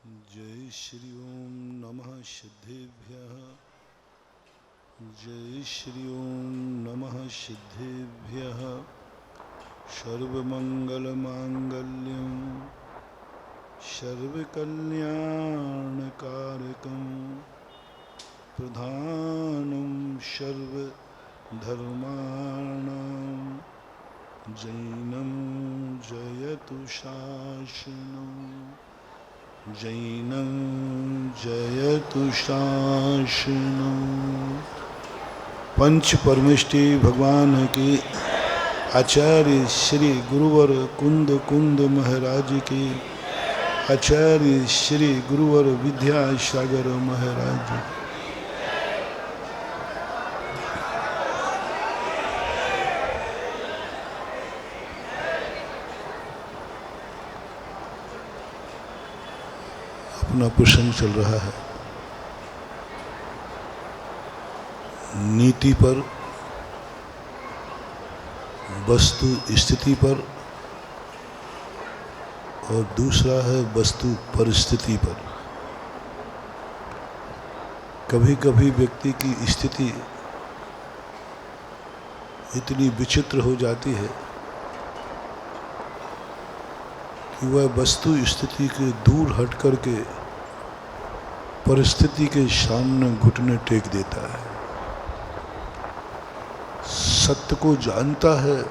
जय श्री ओम नमः सिद्धेभ्यः। जय श्री ओम नमः सिद्धेभ्यः। सर्वमंगलमांगल्यं सर्वकल्याणकारकं प्रधानं सर्वधर्माणां जैनं जयतु शासनम्। जैनं जयतु शासनम्। पंच परमेष्टि भगवान की आचार्य श्री गुरुवर कुंद कुंद महाराज की आचार्य श्री गुरुवर विद्यासागर महाराज। अपना प्रसंग चल रहा है नीति पर, वस्तु स्थिति पर, और दूसरा है वस्तु परिस्थिति पर। कभी कभी व्यक्ति की स्थिति इतनी विचित्र हो जाती है कि वह वस्तु स्थिति के दूर हट करके परिस्थिति के सामने घुटने टेक देता है। सत्य को जानता है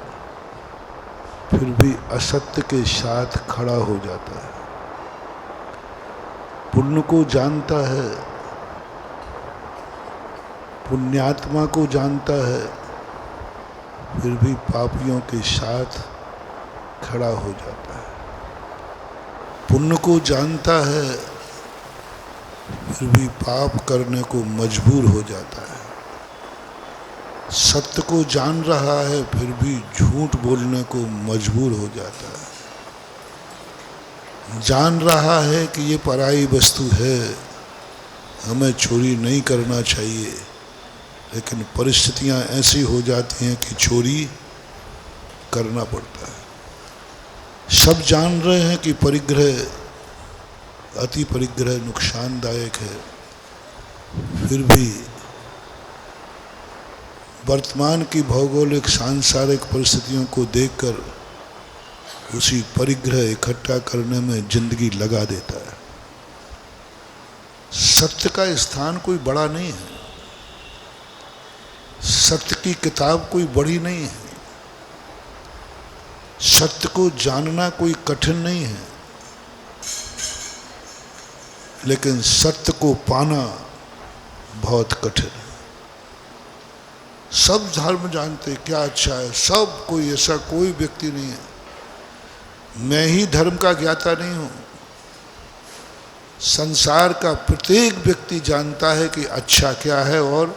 फिर भी असत्य के साथ खड़ा हो जाता है। पुण्य को जानता है, पुण्यात्मा को जानता है, फिर भी पापियों के साथ खड़ा हो जाता है। पुण्य को जानता है फिर भी पाप करने को मजबूर हो जाता है। सत्य को जान रहा है फिर भी झूठ बोलने को मजबूर हो जाता है। जान रहा है कि ये पराई वस्तु है, हमें चोरी नहीं करना चाहिए, लेकिन परिस्थितियां ऐसी हो जाती हैं कि चोरी करना पड़ता है। सब जान रहे हैं कि परिग्रह, अति परिग्रह नुकसानदायक है, फिर भी वर्तमान की भौगोलिक सांसारिक परिस्थितियों को देखकर उसी परिग्रह इकट्ठा करने में जिंदगी लगा देता है। सत्य का स्थान कोई बड़ा नहीं है, सत्य की किताब कोई बड़ी नहीं है, सत्य को जानना कोई कठिन नहीं है, लेकिन सत्य को पाना बहुत कठिन है। सब धर्म जानते क्या अच्छा है, सब कोई ऐसा कोई व्यक्ति नहीं है। मैं ही धर्म का ज्ञाता नहीं हूं, संसार का प्रत्येक व्यक्ति जानता है कि अच्छा क्या है और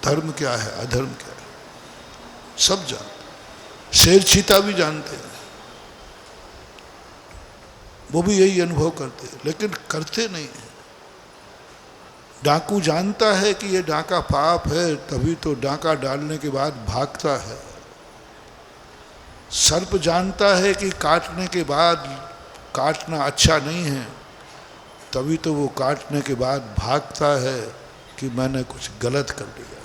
धर्म क्या है, अधर्म क्या है, सब जानते। शेर चीता भी जानते हैं, वो भी यही अनुभव करते हैं, लेकिन करते नहीं है। डाकू जानता है कि ये डाका पाप है, तभी तो डाका डालने के बाद भागता है। सर्प जानता है कि काटने के बाद काटना अच्छा नहीं है, तभी तो वो काटने के बाद भागता है कि मैंने कुछ गलत कर लिया।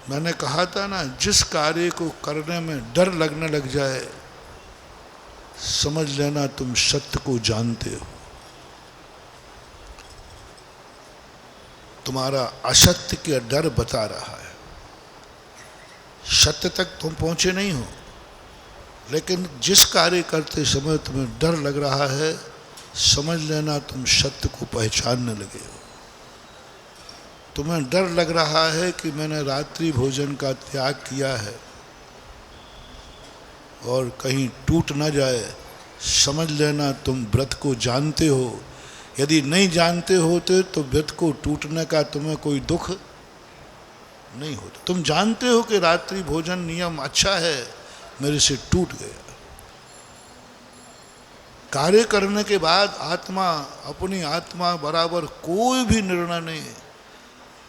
मैंने कहा था ना, जिस कार्य को करने में डर लगने लग जाए, समझ लेना तुम सत्य को जानते हो। तुम्हारा असत्य का डर बता रहा है। सत्य तक तुम पहुंचे नहीं हो, लेकिन जिस कार्य करते समय तुम्हें डर लग रहा है, समझ लेना तुम सत्य को पहचानने लगे हो। तुम्हें डर लग रहा है कि मैंने रात्रि भोजन का त्याग किया है और कहीं टूट न जाए, समझ लेना तुम व्रत को जानते हो। यदि नहीं जानते होते तो व्रत को टूटने का तुम्हें कोई दुख नहीं होता। तुम जानते हो कि रात्रि भोजन नियम अच्छा है, मेरे से टूट गया। कार्य करने के बाद आत्मा, अपनी आत्मा बराबर कोई भी निर्णय नहीं।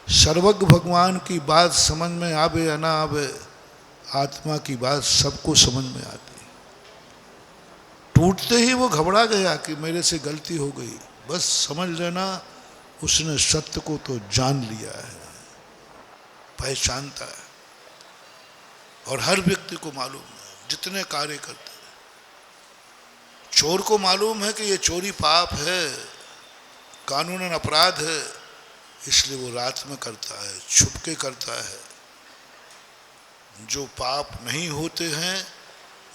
सर्वज्ञ भगवान की बात समझ में आवे या ना आवे, आत्मा की बात सबको समझ में आती है। टूटते ही वो घबरा गया कि मेरे से गलती हो गई। बस समझ लेना उसने सत्य को तो जान लिया है, पहचानता है। और हर व्यक्ति को मालूम है, जितने कार्य करते हैं, चोर को मालूम है कि ये चोरी पाप है, कानूनन अपराध है, इसलिए वो रात में करता है, छुप के करता है। जो पाप नहीं होते हैं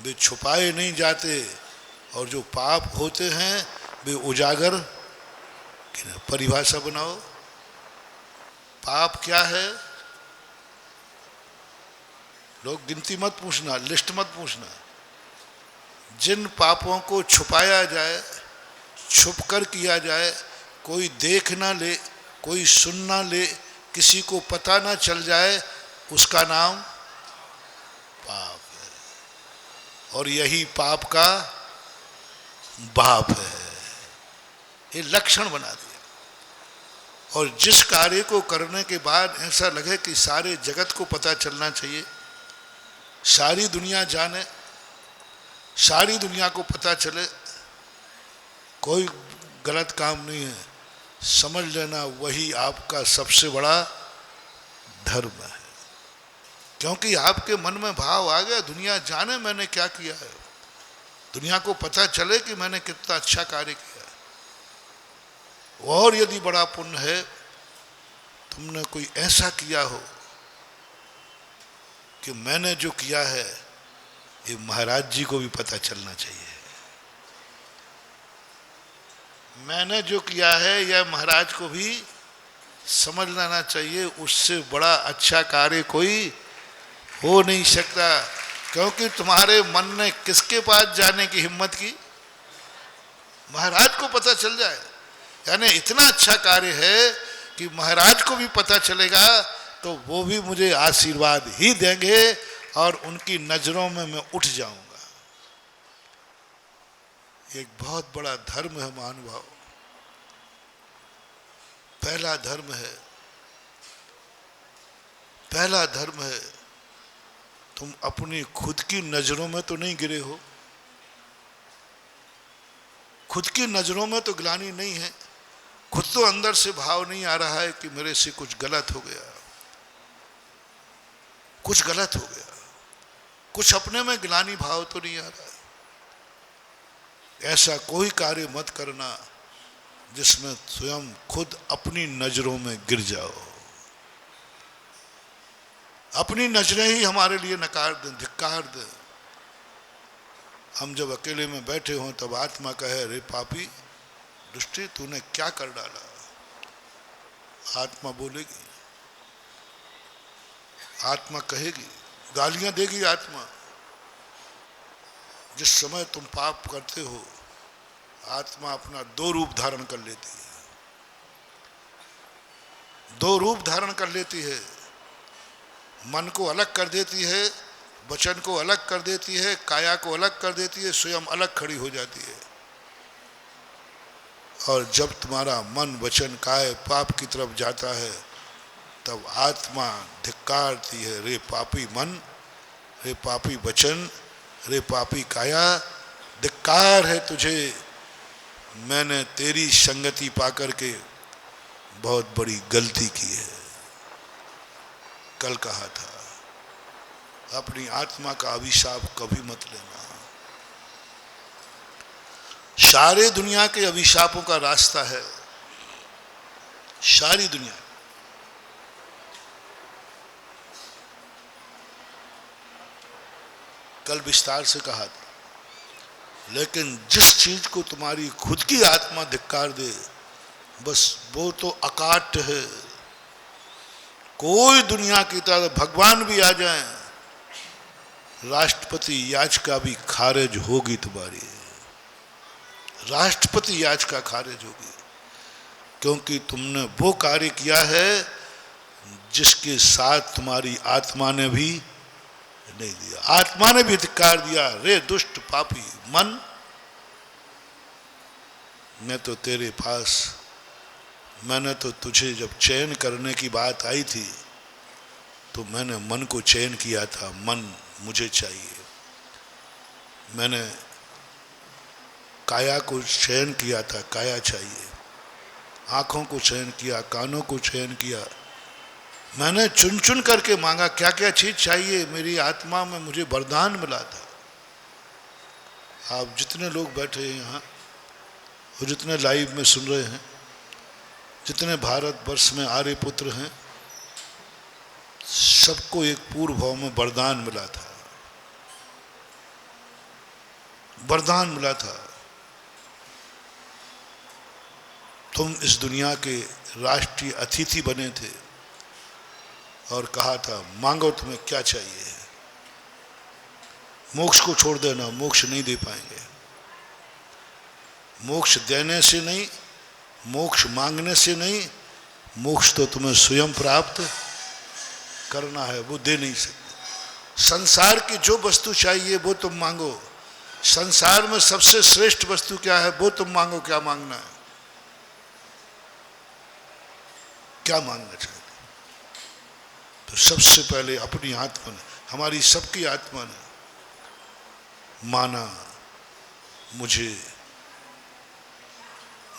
वे छुपाए नहीं जाते, और जो पाप होते हैं वे उजागर। परिभाषा बनाओ, पाप क्या है? लोग गिनती मत पूछना, लिस्ट मत पूछना। जिन पापों को छुपाया जाए, छुप कर किया जाए, कोई देख ना ले, कोई सुन ना ले, किसी को पता ना चल जाए, उसका नाम पाप है। और यही पाप का बाप है। ये लक्षण बना दिया। और जिस कार्य को करने के बाद ऐसा लगे कि सारे जगत को पता चलना चाहिए, सारी दुनिया जाने, सारी दुनिया को पता चले, कोई गलत काम नहीं है, समझ लेना वही आपका सबसे बड़ा धर्म है। क्योंकि आपके मन में भाव आ गया, दुनिया जाने मैंने क्या किया है, दुनिया को पता चले कि मैंने कितना अच्छा कार्य किया है। और यदि बड़ा पुण्य है, तुमने कोई ऐसा किया हो कि मैंने जो किया है ये महाराज जी को भी पता चलना चाहिए, मैंने जो किया है यह महाराज को भी समझ लेना चाहिए। उससे बड़ा अच्छा कार्य कोई हो नहीं सकता। क्योंकि तुम्हारे मन ने किसके पास जाने की हिम्मत की? महाराज को पता चल जाए, यानी इतना अच्छा कार्य है कि महाराज को भी पता चलेगा तो वो भी मुझे आशीर्वाद ही देंगे और उनकी नजरों में मैं उठ जाऊंगा। एक बहुत बड़ा धर्म है महानुभाव, पहला धर्म है, पहला धर्म है। तुम अपनी खुद की नजरों में तो नहीं गिरे हो, खुद की नजरों में तो ग्लानि नहीं है, खुद तो अंदर से भाव नहीं आ रहा है कि मेरे से कुछ गलत हो गया, कुछ गलत हो गया, कुछ अपने में ग्लानि भाव तो नहीं आ रहा है। ऐसा कोई कार्य मत करना जिसमें स्वयं खुद अपनी नजरों में गिर जाओ। अपनी नजरें ही हमारे लिए नकार दें, धिक्कार दें। हम जब अकेले में बैठे हों तब आत्मा कहे, रे पापी दुष्टी तूने क्या कर डाला। आत्मा बोलेगी, आत्मा कहेगी, गालियां देगी आत्मा। जिस समय तुम पाप करते हो आत्मा अपना दो रूप धारण कर लेती है, दो रूप धारण कर लेती है। मन को अलग कर देती है, वचन को अलग कर देती है, काया को अलग कर देती है, स्वयं अलग खड़ी हो जाती है। और जब तुम्हारा मन वचन काय पाप की तरफ जाता है तब आत्मा धिक्कारती है, रे पापी मन, रे पापी वचन, रे पापी काया, धिक्कार है तुझे, मैंने तेरी संगति पाकर के बहुत बड़ी गलती की है। कल कहा था, अपनी आत्मा का अभिशाप कभी मत लेना। सारे दुनिया के अभिशापों का रास्ता है, सारी दुनिया। कल विस्तार से कहा था, लेकिन जिस चीज को तुम्हारी खुद की आत्मा धिक्कार दे, बस वो तो अकाट्य है। कोई दुनिया की तरह भगवान भी आ जाए, राष्ट्रपति याचिका भी खारिज होगी तुम्हारी, राष्ट्रपति याचिका खारिज होगी। क्योंकि तुमने वो कार्य किया है जिसके साथ तुम्हारी आत्मा ने भी नहीं दिया, आत्मा ने भी धिक्कार दिया। रे दुष्ट पापी मन, मैं तो तेरे पास, मैंने तो तुझे जब चयन करने की बात आई थी तो मैंने मन को चयन किया था, मन मुझे चाहिए। मैंने काया को चयन किया था, काया चाहिए, आँखों को चयन किया, कानों को चयन किया, मैंने चुन चुन करके मांगा क्या क्या चीज़ चाहिए, मेरी आत्मा में मुझे वरदान मिला था। आप जितने लोग बैठे हैं यहाँ और जितने लाइव में सुन रहे हैं, जितने भारतवर्ष में आर्य पुत्र हैं, सबको एक पूर्व भाव में वरदान मिला था, वरदान मिला था। तुम इस दुनिया के राष्ट्रीय अतिथि बने थे और कहा था मांगो तुम्हें क्या चाहिए। मोक्ष को छोड़ देना, मोक्ष नहीं दे पाएंगे। मोक्ष देने से नहीं, मोक्ष मांगने से नहीं, मोक्ष तो तुम्हें स्वयं प्राप्त करना है, वो दे नहीं सकते। संसार की जो वस्तु चाहिए वो तुम मांगो। संसार में सबसे श्रेष्ठ वस्तु क्या है वो तुम मांगो। क्या मांगना है, क्या मांगना चाहते? तो सबसे पहले अपनी आत्मा ने, हमारी सबकी आत्मा ने माना मुझे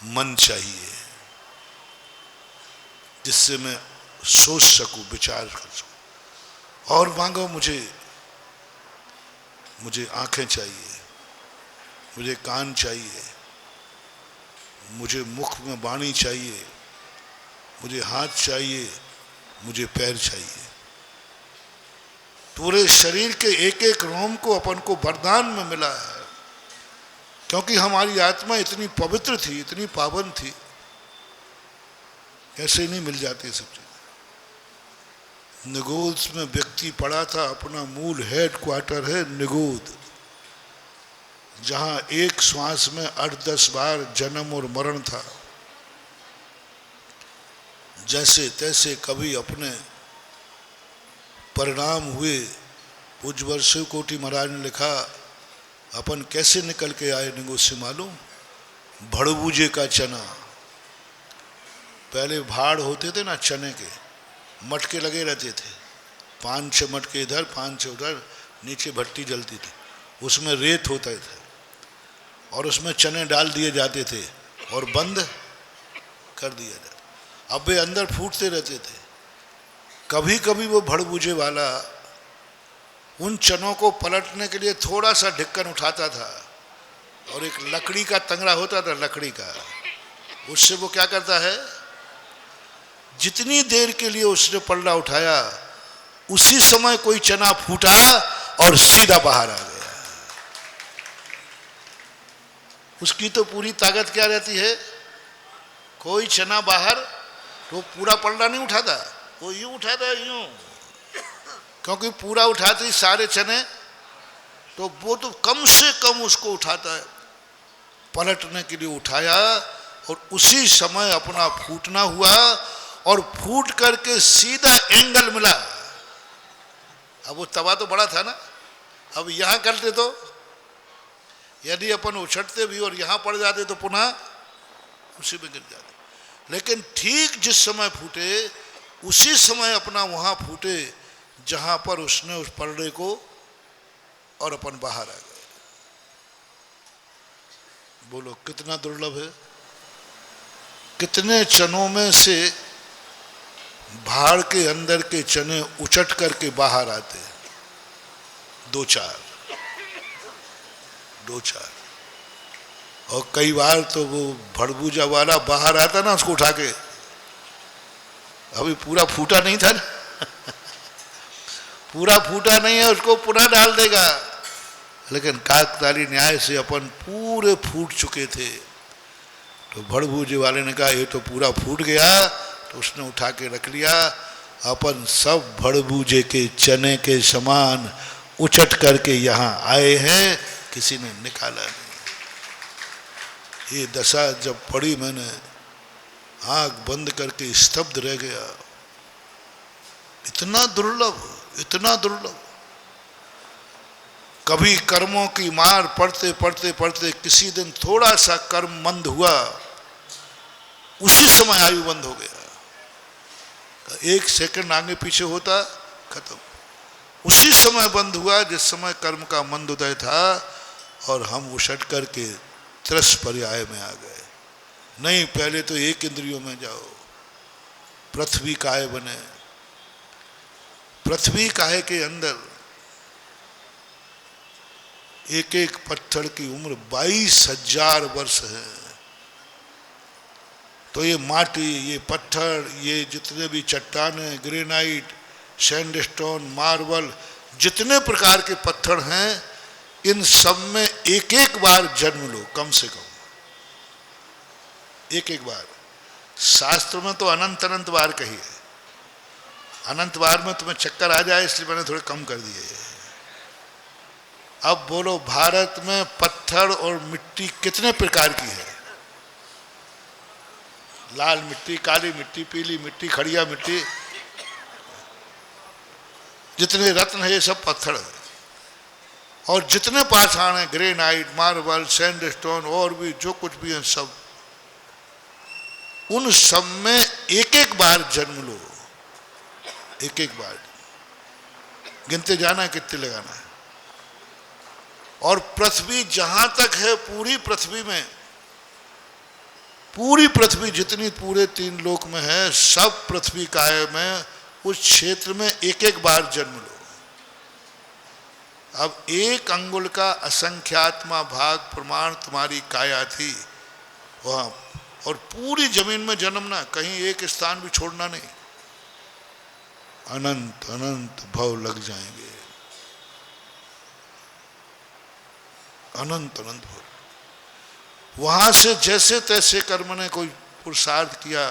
मन चाहिए जिससे मैं सोच सकूं, विचार कर सकूं। और मांगो मुझे आंखें चाहिए, मुझे कान चाहिए, मुझे मुख में वाणी चाहिए, मुझे हाथ चाहिए, मुझे पैर चाहिए। पूरे शरीर के एक एक रोम को अपन को वरदान में मिला है, क्योंकि हमारी आत्मा इतनी पवित्र थी, इतनी पावन थी, ऐसे नहीं मिल जाती सब चीजें। निगोद में व्यक्ति पड़ा था, अपना मूल हेड क्वार्टर है निगोद, जहां एक श्वास में 8-10 बार जन्म और मरण था। जैसे तैसे कभी अपने परिणाम हुए। पूज्यवर शिव कोटि महाराज ने लिखा, अपन कैसे निकल के आए निगोद से मालूम? भड़बूजे का चना। पहले भाड़ होते थे ना चने के, मटके लगे रहते थे, 5-6 मटके इधर 5-6 उधर, नीचे भट्टी जलती थी, उसमें रेत होता था और उसमें चने डाल दिए जाते थे और बंद कर दिया जाता। अब वे अंदर फूटते रहते थे। कभी कभी वो भड़बूजे वाला उन चनों को पलटने के लिए थोड़ा सा ढक्कन उठाता था और एक लकड़ी का तंगड़ा होता था, लकड़ी का, उससे वो क्या करता है, जितनी देर के लिए उसने पल्ला उठाया उसी समय कोई चना फूटा और सीधा बाहर आ गया। उसकी तो पूरी ताकत क्या रहती है, कोई चना बाहर तो पूरा पल्ला नहीं उठाता, वो यूं उठाता है, यूं, क्योंकि पूरा उठाते ही सारे चने, तो वो तो कम से कम उसको उठाता है। पलटने के लिए उठाया और उसी समय अपना फूटना हुआ और फूट करके सीधा एंगल मिला। अब वो तवा तो बड़ा था ना, अब यहां करते तो यदि अपन उछटते भी और यहां पड़ जाते तो पुनः उसी में गिर जाते। लेकिन ठीक जिस समय फूटे उसी समय अपना वहां फूटे जहां पर उसने उस पर्दे को, और अपन बाहर आ गए। बोलो कितना दुर्लभ है। कितने चनों में से भाड़ के अंदर के चने उचट करके बाहर आते, 2-4, और कई बार तो वो भड़बूजा वाला बाहर आता ना, उसको उठा के, अभी पूरा फूटा नहीं था ना पूरा फूटा नहीं है, उसको पुनः डाल देगा। लेकिन काकताली न्याय से अपन पूरे फूट चुके थे, तो भड़बूजे वाले ने कहा ये तो पूरा फूट गया, तो उसने उठा के रख लिया। अपन सब भड़बूजे के चने के समान उचट करके यहाँ आए हैं, किसी ने निकाला नहीं। ये दशा जब पड़ी, मैंने आंख बंद करके स्तब्ध रह गया। इतना दुर्लभ, इतना दुर्लभ। कभी कर्मों की मार पड़ते पड़ते पड़ते किसी दिन थोड़ा सा कर्म मंद हुआ, उसी समय आयु बंद हो गया। 1 सेकंड आगे पीछे होता, खत्म। उसी समय बंद हुआ जिस समय कर्म का मंद उदय था, और हम उछट करके त्रस पर्याय में आ गए। नहीं, पहले तो एक इंद्रियों में जाओ। पृथ्वी काय बने, पृथ्वी काय के अंदर एक एक पत्थर की उम्र 22,000 वर्ष है। तो ये माटी, ये पत्थर, ये जितने भी चट्टानें, ग्रेनाइट, सैंडस्टोन, मार्बल, जितने प्रकार के पत्थर हैं, इन सब में एक एक बार जन्म लो, कम से कम एक एक बार। शास्त्र में तो अनंत अनंत बार कही है, अनंत बार में तुम्हें चक्कर आ जाए इसलिए मैंने थोड़े कम कर दिए। अब बोलो, भारत में पत्थर और मिट्टी कितने प्रकार की है? लाल मिट्टी, काली मिट्टी, पीली मिट्टी, खड़िया मिट्टी, जितने रत्न है ये सब पत्थर है। और जितने पाषाण है, ग्रेनाइट, मार्बल, सैंडस्टोन और भी जो कुछ भी है सब, उन सब में एक एक बार जन्म लो, एक एक बार गिनते जाना है कितने लगाना है। और पृथ्वी जहां तक है, पूरी पृथ्वी में, पूरी पृथ्वी जितनी पूरे 3 लोक में है, सब पृथ्वी काय में उस क्षेत्र में एक एक बार जन्म लो। अब 1 अंगुल का असंख्यात्मा भाग प्रमाण तुम्हारी काया थी वहां, और पूरी जमीन में जन्मना, कहीं एक स्थान भी छोड़ना नहीं। अनंत अनंत भव लग जाएंगे, अनंत अनंत भव। वहां से जैसे तैसे कर्म ने कोई पुरुषार्थ किया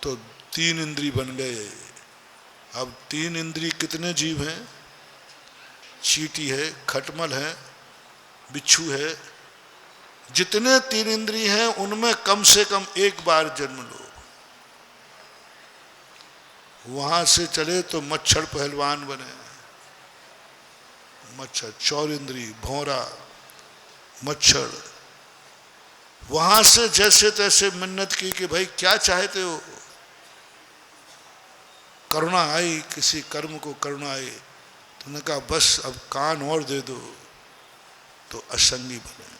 तो 3 इंद्री बन गए। अब 3 इंद्री कितने जीव हैं? चींटी है, खटमल है, बिच्छू है, जितने 3 इंद्री हैं उनमें कम से कम एक बार जन्म लो। वहां से चले तो मच्छर पहलवान बने, मच्छर, 4 इंद्री, भौरा, मच्छर। वहां से जैसे तैसे मिन्नत की कि भाई क्या चाहते हो? करुणा आई, किसी कर्म को करुणा आई, तुमने कहा बस अब कान और दे दो, तो असंगी बने।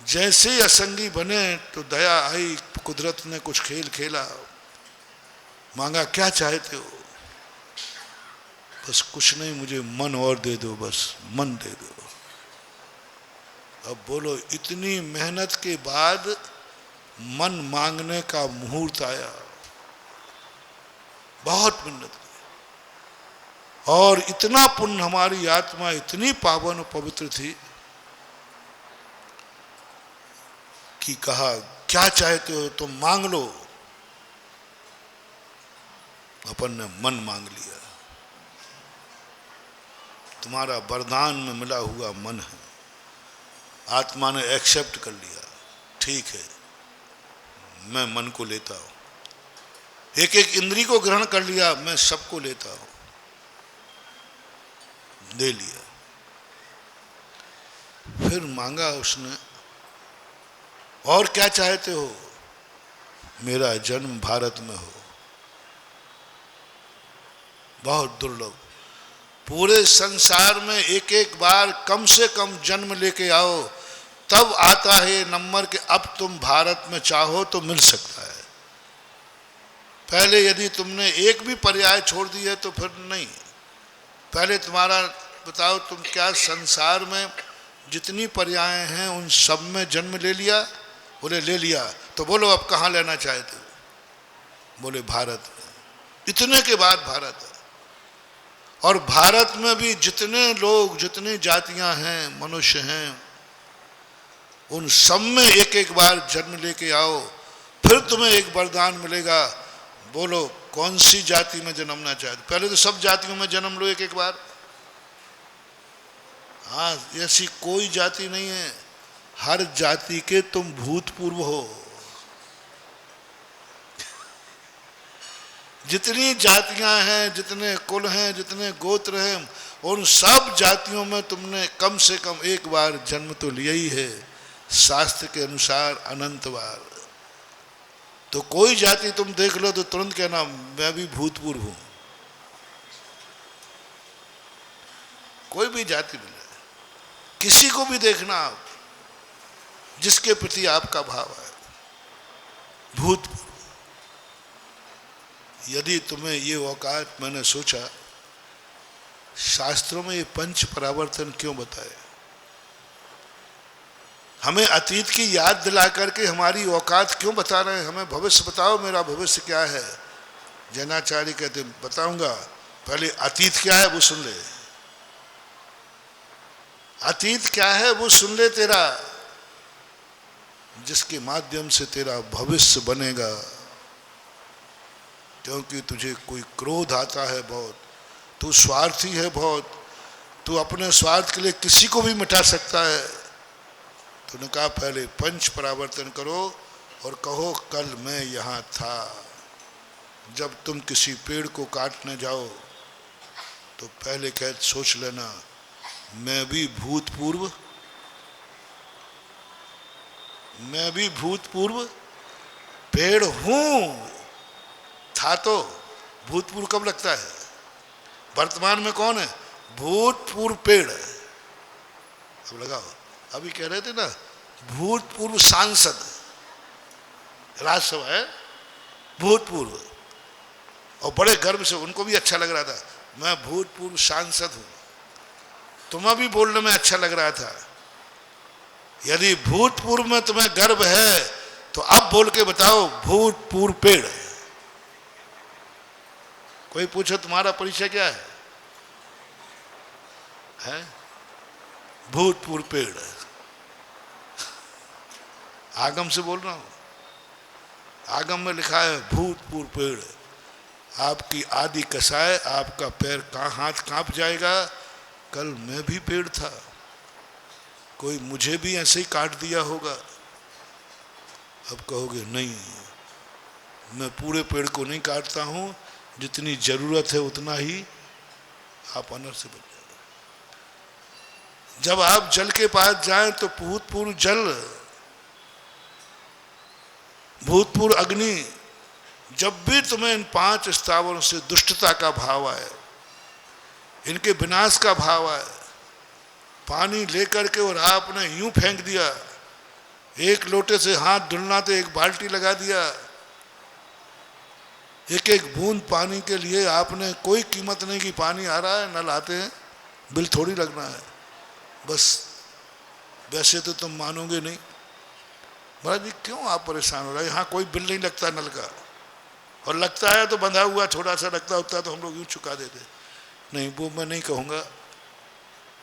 जैसे ही असंगी बने तो दया आई, कुदरत ने कुछ खेल खेला, मांगा क्या चाहते हो? बस कुछ नहीं, मुझे मन और दे दो, बस मन दे दो। अब बोलो, इतनी मेहनत के बाद मन मांगने का मुहूर्त आया, बहुत मेहनत की, और इतना पुण्य, हमारी आत्मा इतनी पावन और पवित्र थी कि कहा क्या चाहते हो तुम मांग लो। अपन ने मन मांग लिया। तुम्हारा वरदान में मिला हुआ मन है, आत्मा ने एक्सेप्ट कर लिया, ठीक है मैं मन को लेता हूं। एक एक इंद्री को ग्रहण कर लिया, मैं सबको लेता हूं, दे लिया। फिर मांगा उसने, और क्या चाहते हो? मेरा जन्म भारत में हो। बहुत दुर्लभ, पूरे संसार में एक एक बार कम से कम जन्म लेके आओ, तब आता है नंबर कि अब तुम भारत में चाहो तो मिल सकता है। पहले यदि तुमने एक भी पर्याय छोड़ दी है तो फिर नहीं। पहले तुम्हारा बताओ, तुम क्या संसार में जितनी पर्याय हैं उन सब में जन्म ले लिया? बोले ले लिया। तो बोलो अब कहाँ लेना चाहते हो? बोले भारत में। इतने के बाद भारत है, और भारत में भी जितने लोग, जितनी जातियां हैं, मनुष्य हैं, उन सब में एक एक बार जन्म लेके आओ, फिर तुम्हें एक वरदान मिलेगा। बोलो कौन सी जाति में जन्मना चाहते? पहले तो सब जातियों में जन्म लो एक एक बार। हाँ, ऐसी कोई जाति नहीं है, हर जाति के तुम भूतपूर्व हो। जितनी जातियां हैं, जितने कुल हैं, जितने गोत्र हैं, उन सब जातियों में तुमने कम से कम एक बार जन्म तो लिया ही है, शास्त्र के अनुसार अनंत बार। तो कोई जाति तुम देख लो तो तुरंत कहना मैं भी भूतपूर्व हूं। कोई भी जाति मिले, किसी को भी देखना आप, जिसके प्रति आपका भाव है, भूतपूर्व। यदि तुम्हें ये औकात, मैंने सोचा शास्त्रों में ये पंच परावर्तन क्यों बताए, हमें अतीत की याद दिला करके हमारी औकात क्यों बता रहे हैं, हमें भविष्य बताओ, मेरा भविष्य क्या है। जैनाचार्य कहते बताऊंगा, पहले अतीत क्या है वो सुन ले, अतीत क्या है वो सुन ले तेरा, जिसके माध्यम से तेरा भविष्य बनेगा। क्योंकि तुझे कोई क्रोध आता है बहुत, तू स्वार्थी है बहुत, तू अपने स्वार्थ के लिए किसी को भी मिटा सकता है। तूने कहा पहले पंच परावर्तन करो और कहो कल मैं यहाँ था। जब तुम किसी पेड़ को काटने जाओ तो पहले कह सोच लेना, मैं भी भूतपूर्व पेड़ हूं। था तो भूतपूर्व कब लगता है, वर्तमान में कौन है, भूतपूर्व पेड़। अब लगाओ, अभी कह रहे थे ना भूतपूर्व सांसद, राज्यसभा है भूतपूर्व, और बड़े गर्व से, उनको भी अच्छा लग रहा था, मैं भूतपूर्व सांसद हूं। तुम्हें भी बोलने में अच्छा लग रहा था। यदि भूतपूर्व में तुम्हें गर्व है तो अब बोल के बताओ भूतपूर्व पेड़। कोई पूछो तुम्हारा परिचय क्या है? भूतपूर्व पेड़। आगम से बोल रहा हूं, आगम में लिखा है भूतपूर्व पेड़। आपकी आदि कसाय, आपका पैर हाथ कांप जाएगा, कल मैं भी पेड़ था, कोई मुझे भी ऐसे ही काट दिया होगा। अब कहोगे नहीं, मैं पूरे पेड़ को नहीं काटता हूं, जितनी जरूरत है उतना ही आप अनर से बच जाओ। जब आप जल के पास जाएं तो भूतपूर्व जल, भूतपूर्व अग्नि, जब भी तुम्हें इन 5 स्थावरों से दुष्टता का भाव आए, इनके विनाश का भाव आए, पानी लेकर के और आपने यूं फेंक दिया, एक लोटे से हाथ धुलना तो एक बाल्टी लगा दिया, एक एक बूंद पानी के लिए आपने कोई कीमत नहीं कि पानी आ रहा है, नल आते हैं, बिल थोड़ी लगना है, बस वैसे तो तुम मानोगे नहीं। महाराज जी क्यों आप परेशान हो रहे हैं, यहाँ कोई बिल नहीं लगता नल का, और लगता है तो बंधा हुआ थोड़ा सा लगता होता तो हम लोग यूँ चुका देते। नहीं, वो मैं नहीं कहूँगा,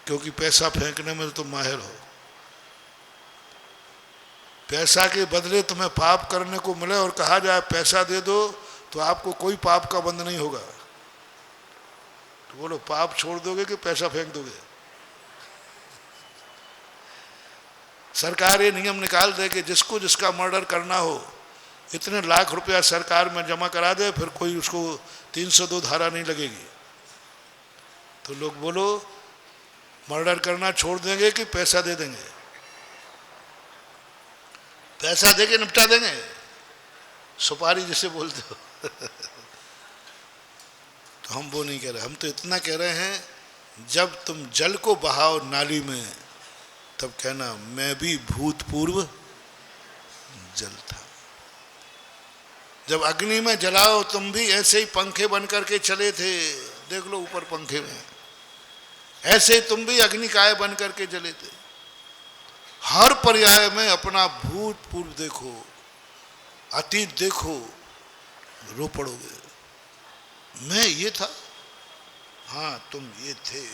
क्योंकि पैसा फेंकने में तुम माहिर हो। पैसा के बदले तुम्हें पाप करने को मिले और कहा जाए पैसा दे दो, तो आपको कोई पाप का बंद नहीं होगा। तो बोलो पाप छोड़ दोगे कि पैसा फेंक दोगे? सरकार ये नियम निकाल दे कि जिसको जिसका मर्डर करना हो इतने लाख रुपया सरकार में जमा करा दे, फिर कोई उसको 302 धारा नहीं लगेगी। तो लोग बोलो मर्डर करना छोड़ देंगे कि पैसा दे देंगे? पैसा दे के निपटा देंगे, सुपारी जिसे बोलते हो। तो हम वो नहीं कह रहे, हम तो इतना कह रहे हैं, जब तुम जल को बहाओ नाली में तब कहना मैं भी भूतपूर्व जल था। जब अग्नि में जलाओ तुम भी ऐसे ही पंखे बन करके चले थे, देख लो ऊपर पंखे में, ऐसे ही तुम भी अग्निकाय बन करके जले थे। हर पर्याय में अपना भूतपूर्व देखो, अतीत देखो, रो पड़ोगे। मैं ये था, हाँ तुम ये थे।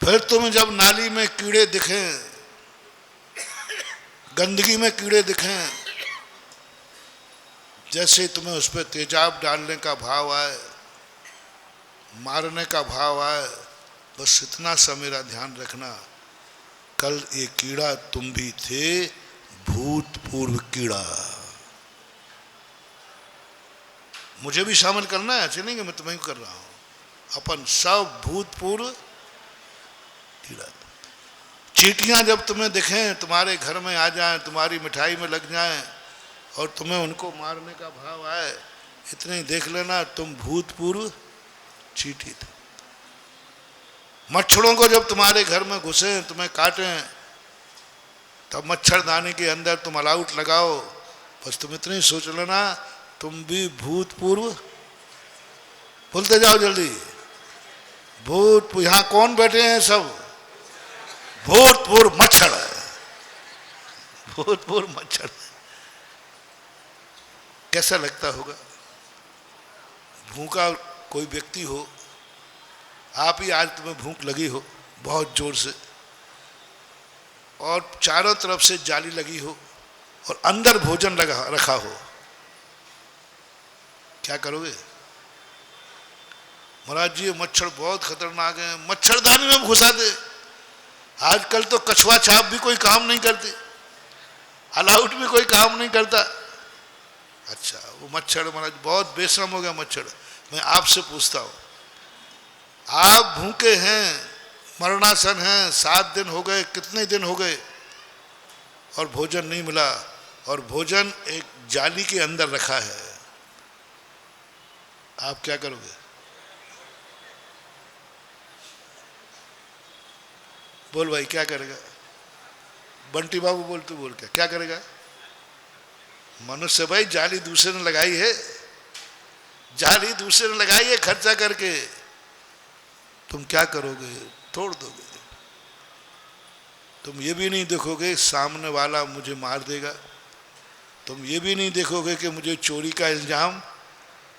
फिर तुम जब नाली में कीड़े दिखें, गंदगी में कीड़े दिखें, जैसे तुम्हें उस पर तेजाब डालने का भाव आए, मारने का भाव आए, बस इतना सा मेरा ध्यान रखना, कल ये कीड़ा तुम भी थे, भूतपूर्व कीड़ा। मुझे भी शामिल करना है, ऐसे नहीं कि मैं तुम्हें कर रहा हूं, अपन सब भूतपूर्व कीड़ा। चींटियां जब तुम्हें दिखें, तुम्हारे घर में आ जाएं, तुम्हारी मिठाई में लग जाएं और तुम्हें उनको मारने का भाव आए, इतने ही देख लेना तुम भूतपूर्व चींटी थे। मच्छरों को जब तुम्हारे घर में घुसे, तुम्हें काटें, तब मच्छरदानी के अंदर तुम अलाउट लगाओ। बस तुम इतनी सोच लेना, तुम भी भूतपूर्व, बोलते जाओ जल्दी, यहाँ कौन बैठे हैं? सब भूतपूर्व मच्छर है, भूतपूर्व मच्छर। कैसा लगता होगा? भूखा कोई व्यक्ति हो, आप ही आज तुम्हें भूख लगी हो बहुत जोर से, और चारों तरफ से जाली लगी हो और अंदर भोजन रखा हो, क्या करोगे? महाराज जी ये मच्छर बहुत खतरनाक है, मच्छरदानी में घुसा दे। आजकल तो कछुआ छाप भी कोई काम नहीं करती, अलाउट भी कोई काम नहीं करता। अच्छा, वो मच्छर महाराज बहुत बेशरम हो गया मच्छर। मैं आपसे पूछता हूं, आप भूखे हैं, मरणासन हैं, 7 दिन हो गए, कितने दिन हो गए, और भोजन नहीं मिला, और भोजन एक जाली के अंदर रखा है, आप क्या करोगे? बोल भाई, क्या करेगा? बंटी बाबू बोल, तू बोल, क्या करेगा? मनुष्य भाई, जाली दूसरे ने लगाई है, जाली दूसरे ने लगाई है खर्चा करके, तुम क्या करोगे? तोड़ दोगे। तुम ये भी नहीं देखोगे सामने वाला मुझे मार देगा, तुम ये भी नहीं देखोगे कि मुझे चोरी का इल्जाम,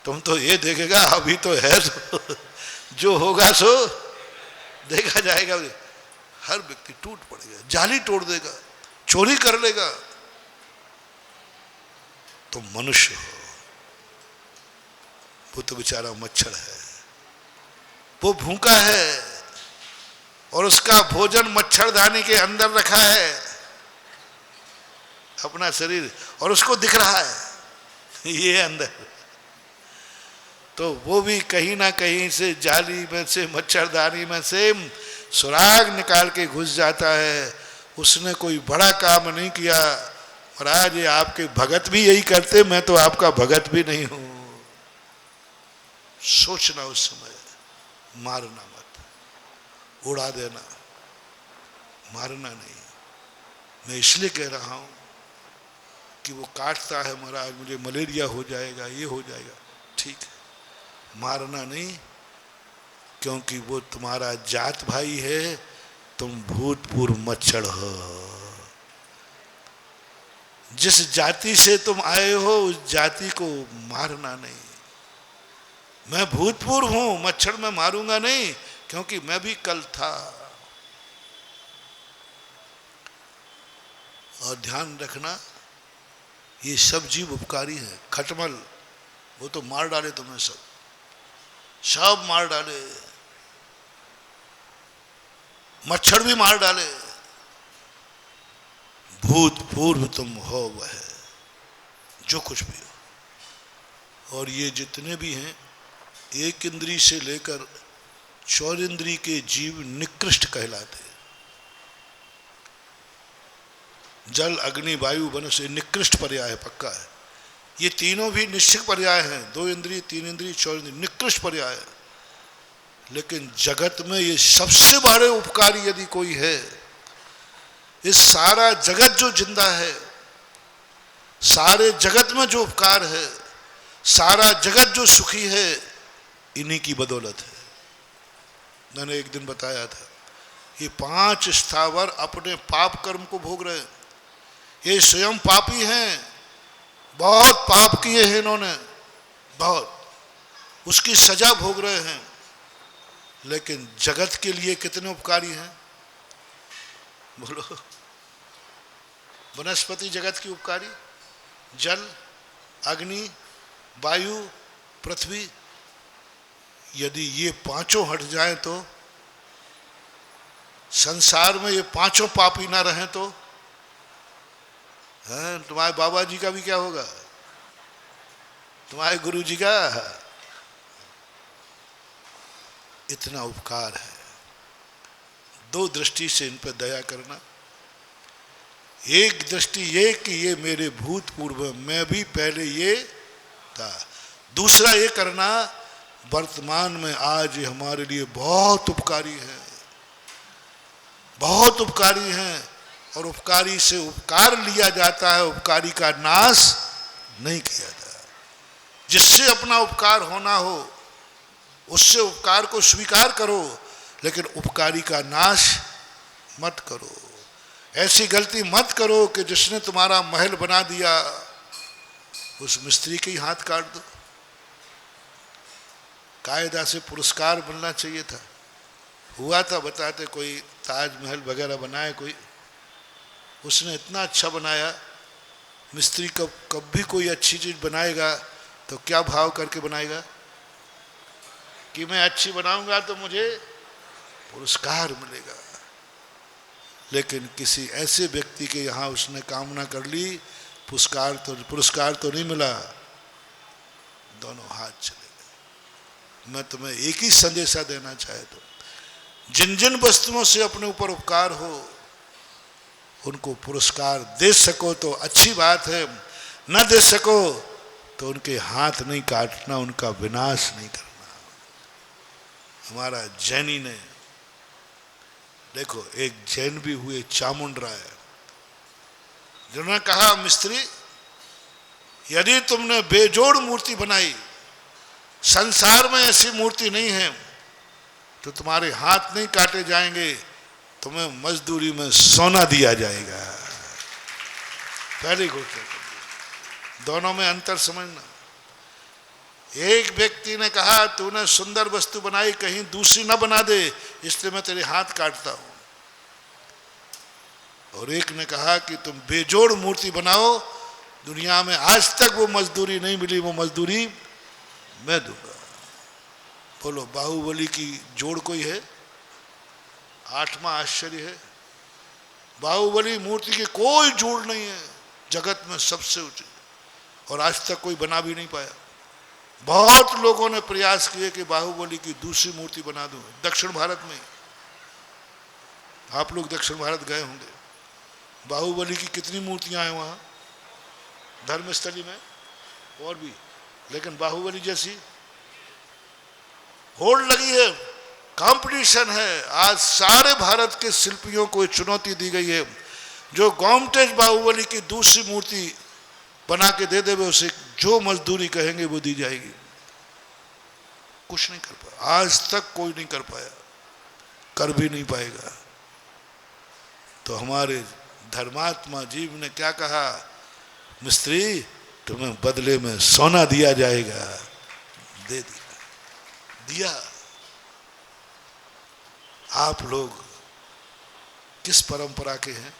तुम तो ये देखेगा अभी तो है, तो जो होगा सो देखा जाएगा। हर व्यक्ति टूट पड़ेगा, जाली तोड़ देगा, चोरी कर लेगा। तुम मनुष्य हो, वो तो बेचारा मच्छर है, वो भूखा है और उसका भोजन मच्छरदानी के अंदर रखा है, अपना शरीर, और उसको दिख रहा है ये अंदर, तो वो भी कहीं ना कहीं से जाली में से, मच्छरदानी में से सुराग निकाल के घुस जाता है। उसने कोई बड़ा काम नहीं किया। महाराज ये आपके भगत भी यही करते, मैं तो आपका भगत भी नहीं हूं। सोचना उस समय, मारना मत, उड़ा देना, मारना नहीं। मैं इसलिए कह रहा हूं कि वो काटता है, महाराज मुझे मलेरिया हो जाएगा, ये हो जाएगा, ठीक है, मारना नहीं, क्योंकि वो तुम्हारा जात भाई है, तुम भूतपूर्व मच्छर हो। जिस जाति से तुम आए हो उस जाति को मारना नहीं। मैं भूतपूर्व हूं, मच्छर में मारूंगा नहीं, क्योंकि मैं भी कल था। और ध्यान रखना, ये सब जीव उपकारी है। खटमल वो तो मार डाले तुम्हें, सब मार डाले, मच्छर भी मार डाले। भूतपूर्व तुम हो वह, जो कुछ भी हो। और ये जितने भी हैं, एक इंद्री से लेकर 4 इंद्री के जीव निकृष्ट कहलाते हैं। जल, अग्नि, वायु, वन से निकृष्ट पर्याय है, पक्का है। ये तीनों भी निश्चित पर्याय हैं, 2 इंद्रिय, 3 इंद्रिय, 4 इंद्रिय, निकृष्ट पर्याय है। लेकिन जगत में ये सबसे बड़े उपकारी यदि कोई है, इस सारा जगत जो जिंदा है, सारे जगत में जो उपकार है, सारा जगत जो सुखी है, इन्हीं की बदौलत है। मैंने एक दिन बताया था, ये 5 स्थावर अपने पाप कर्म को भोग रहे हैं। ये स्वयं पापी हैं, बहुत पाप किए हैं इन्होंने, बहुत, उसकी सजा भोग रहे हैं। लेकिन जगत के लिए कितने उपकारी हैं, बोलो। वनस्पति जगत की उपकारी, जल, अग्नि, वायु, पृथ्वी, यदि ये 5 हट जाएं तो, संसार में ये 5 पापी ना रहें तो, हैं, तुम्हारे बाबा जी का भी क्या होगा, तुम्हारे गुरु जी का। इतना उपकार है। 2 दृष्टि से इन पर दया करना। एक दृष्टि ये कि ये मेरे भूतपूर्व, मैं भी पहले ये था। दूसरा ये करना, वर्तमान में आज ये हमारे लिए बहुत उपकारी है। बहुत उपकारी हैं, और उपकारी से उपकार लिया जाता है, उपकारी का नाश नहीं किया जाता। जिससे अपना उपकार होना हो उससे उपकार को स्वीकार करो, लेकिन उपकारी का नाश मत करो। ऐसी गलती मत करो कि जिसने तुम्हारा महल बना दिया उस मिस्त्री के ही हाथ काट दो। कायदा से पुरस्कार मिलना चाहिए था। हुआ था, बताते, कोई ताजमहल वगैरह बनाए कोई, उसने इतना अच्छा बनाया। मिस्त्री कब भी कोई अच्छी चीज बनाएगा तो क्या भाव करके बनाएगा कि मैं अच्छी बनाऊंगा तो मुझे पुरस्कार मिलेगा। लेकिन किसी ऐसे व्यक्ति के यहाँ उसने कामना कर ली, पुरस्कार तो नहीं मिला, दोनों हाथ चले गए। मैं तुम्हें एक ही संदेशा देना चाहता हूं, जिन जिन वस्तुओं से अपने ऊपर उपकार हो उनको पुरस्कार दे सको तो अच्छी बात है, न दे सको तो उनके हाथ नहीं काटना, उनका विनाश नहीं करना। हमारा जैनी ने, देखो, एक जैन भी हुए चामुंड राय, जिन्होंने कहा मिस्त्री यदि तुमने बेजोड़ मूर्ति बनाई, संसार में ऐसी मूर्ति नहीं है, तो तुम्हारे हाथ नहीं काटे जाएंगे, तुम्हें मजदूरी में सोना दिया जाएगा। पहली घोषणा, दोनों में अंतर समझना। एक व्यक्ति ने कहा तूने सुंदर वस्तु बनाई, कहीं दूसरी न बना दे, इसलिए मैं तेरे हाथ काटता हूं। और एक ने कहा कि तुम बेजोड़ मूर्ति बनाओ, दुनिया में आज तक वो मजदूरी नहीं मिली, वो मजदूरी मैं दूंगा। बोलो, बाहुबली की जोड़ कोई है? 8वां आश्चर्य है, बाहुबली मूर्ति की कोई जोड़ नहीं है, जगत में सबसे ऊंची, और आज तक कोई बना भी नहीं पाया। बहुत लोगों ने प्रयास किए कि बाहुबली की दूसरी मूर्ति बना दूं, दक्षिण भारत में। आप लोग दक्षिण भारत गए होंगे, बाहुबली की कितनी मूर्तियां हैं वहां, धर्मस्थली में और भी, लेकिन बाहुबली जैसी होड़ लगी है, कंपटीशन है। आज सारे भारत के शिल्पियों को चुनौती दी गई है, जो गोमटेज बाहुबली की दूसरी मूर्ति बना के दे देवे, उसे जो मजदूरी कहेंगे वो दी जाएगी। कुछ नहीं कर पाया, आज तक कोई नहीं कर पाया, कर भी नहीं पाएगा। तो हमारे धर्मात्मा जीव ने क्या कहा, मिस्त्री तुम्हें बदले में सोना दिया जाएगा। दे दिया। आप लोग किस परंपरा के हैं?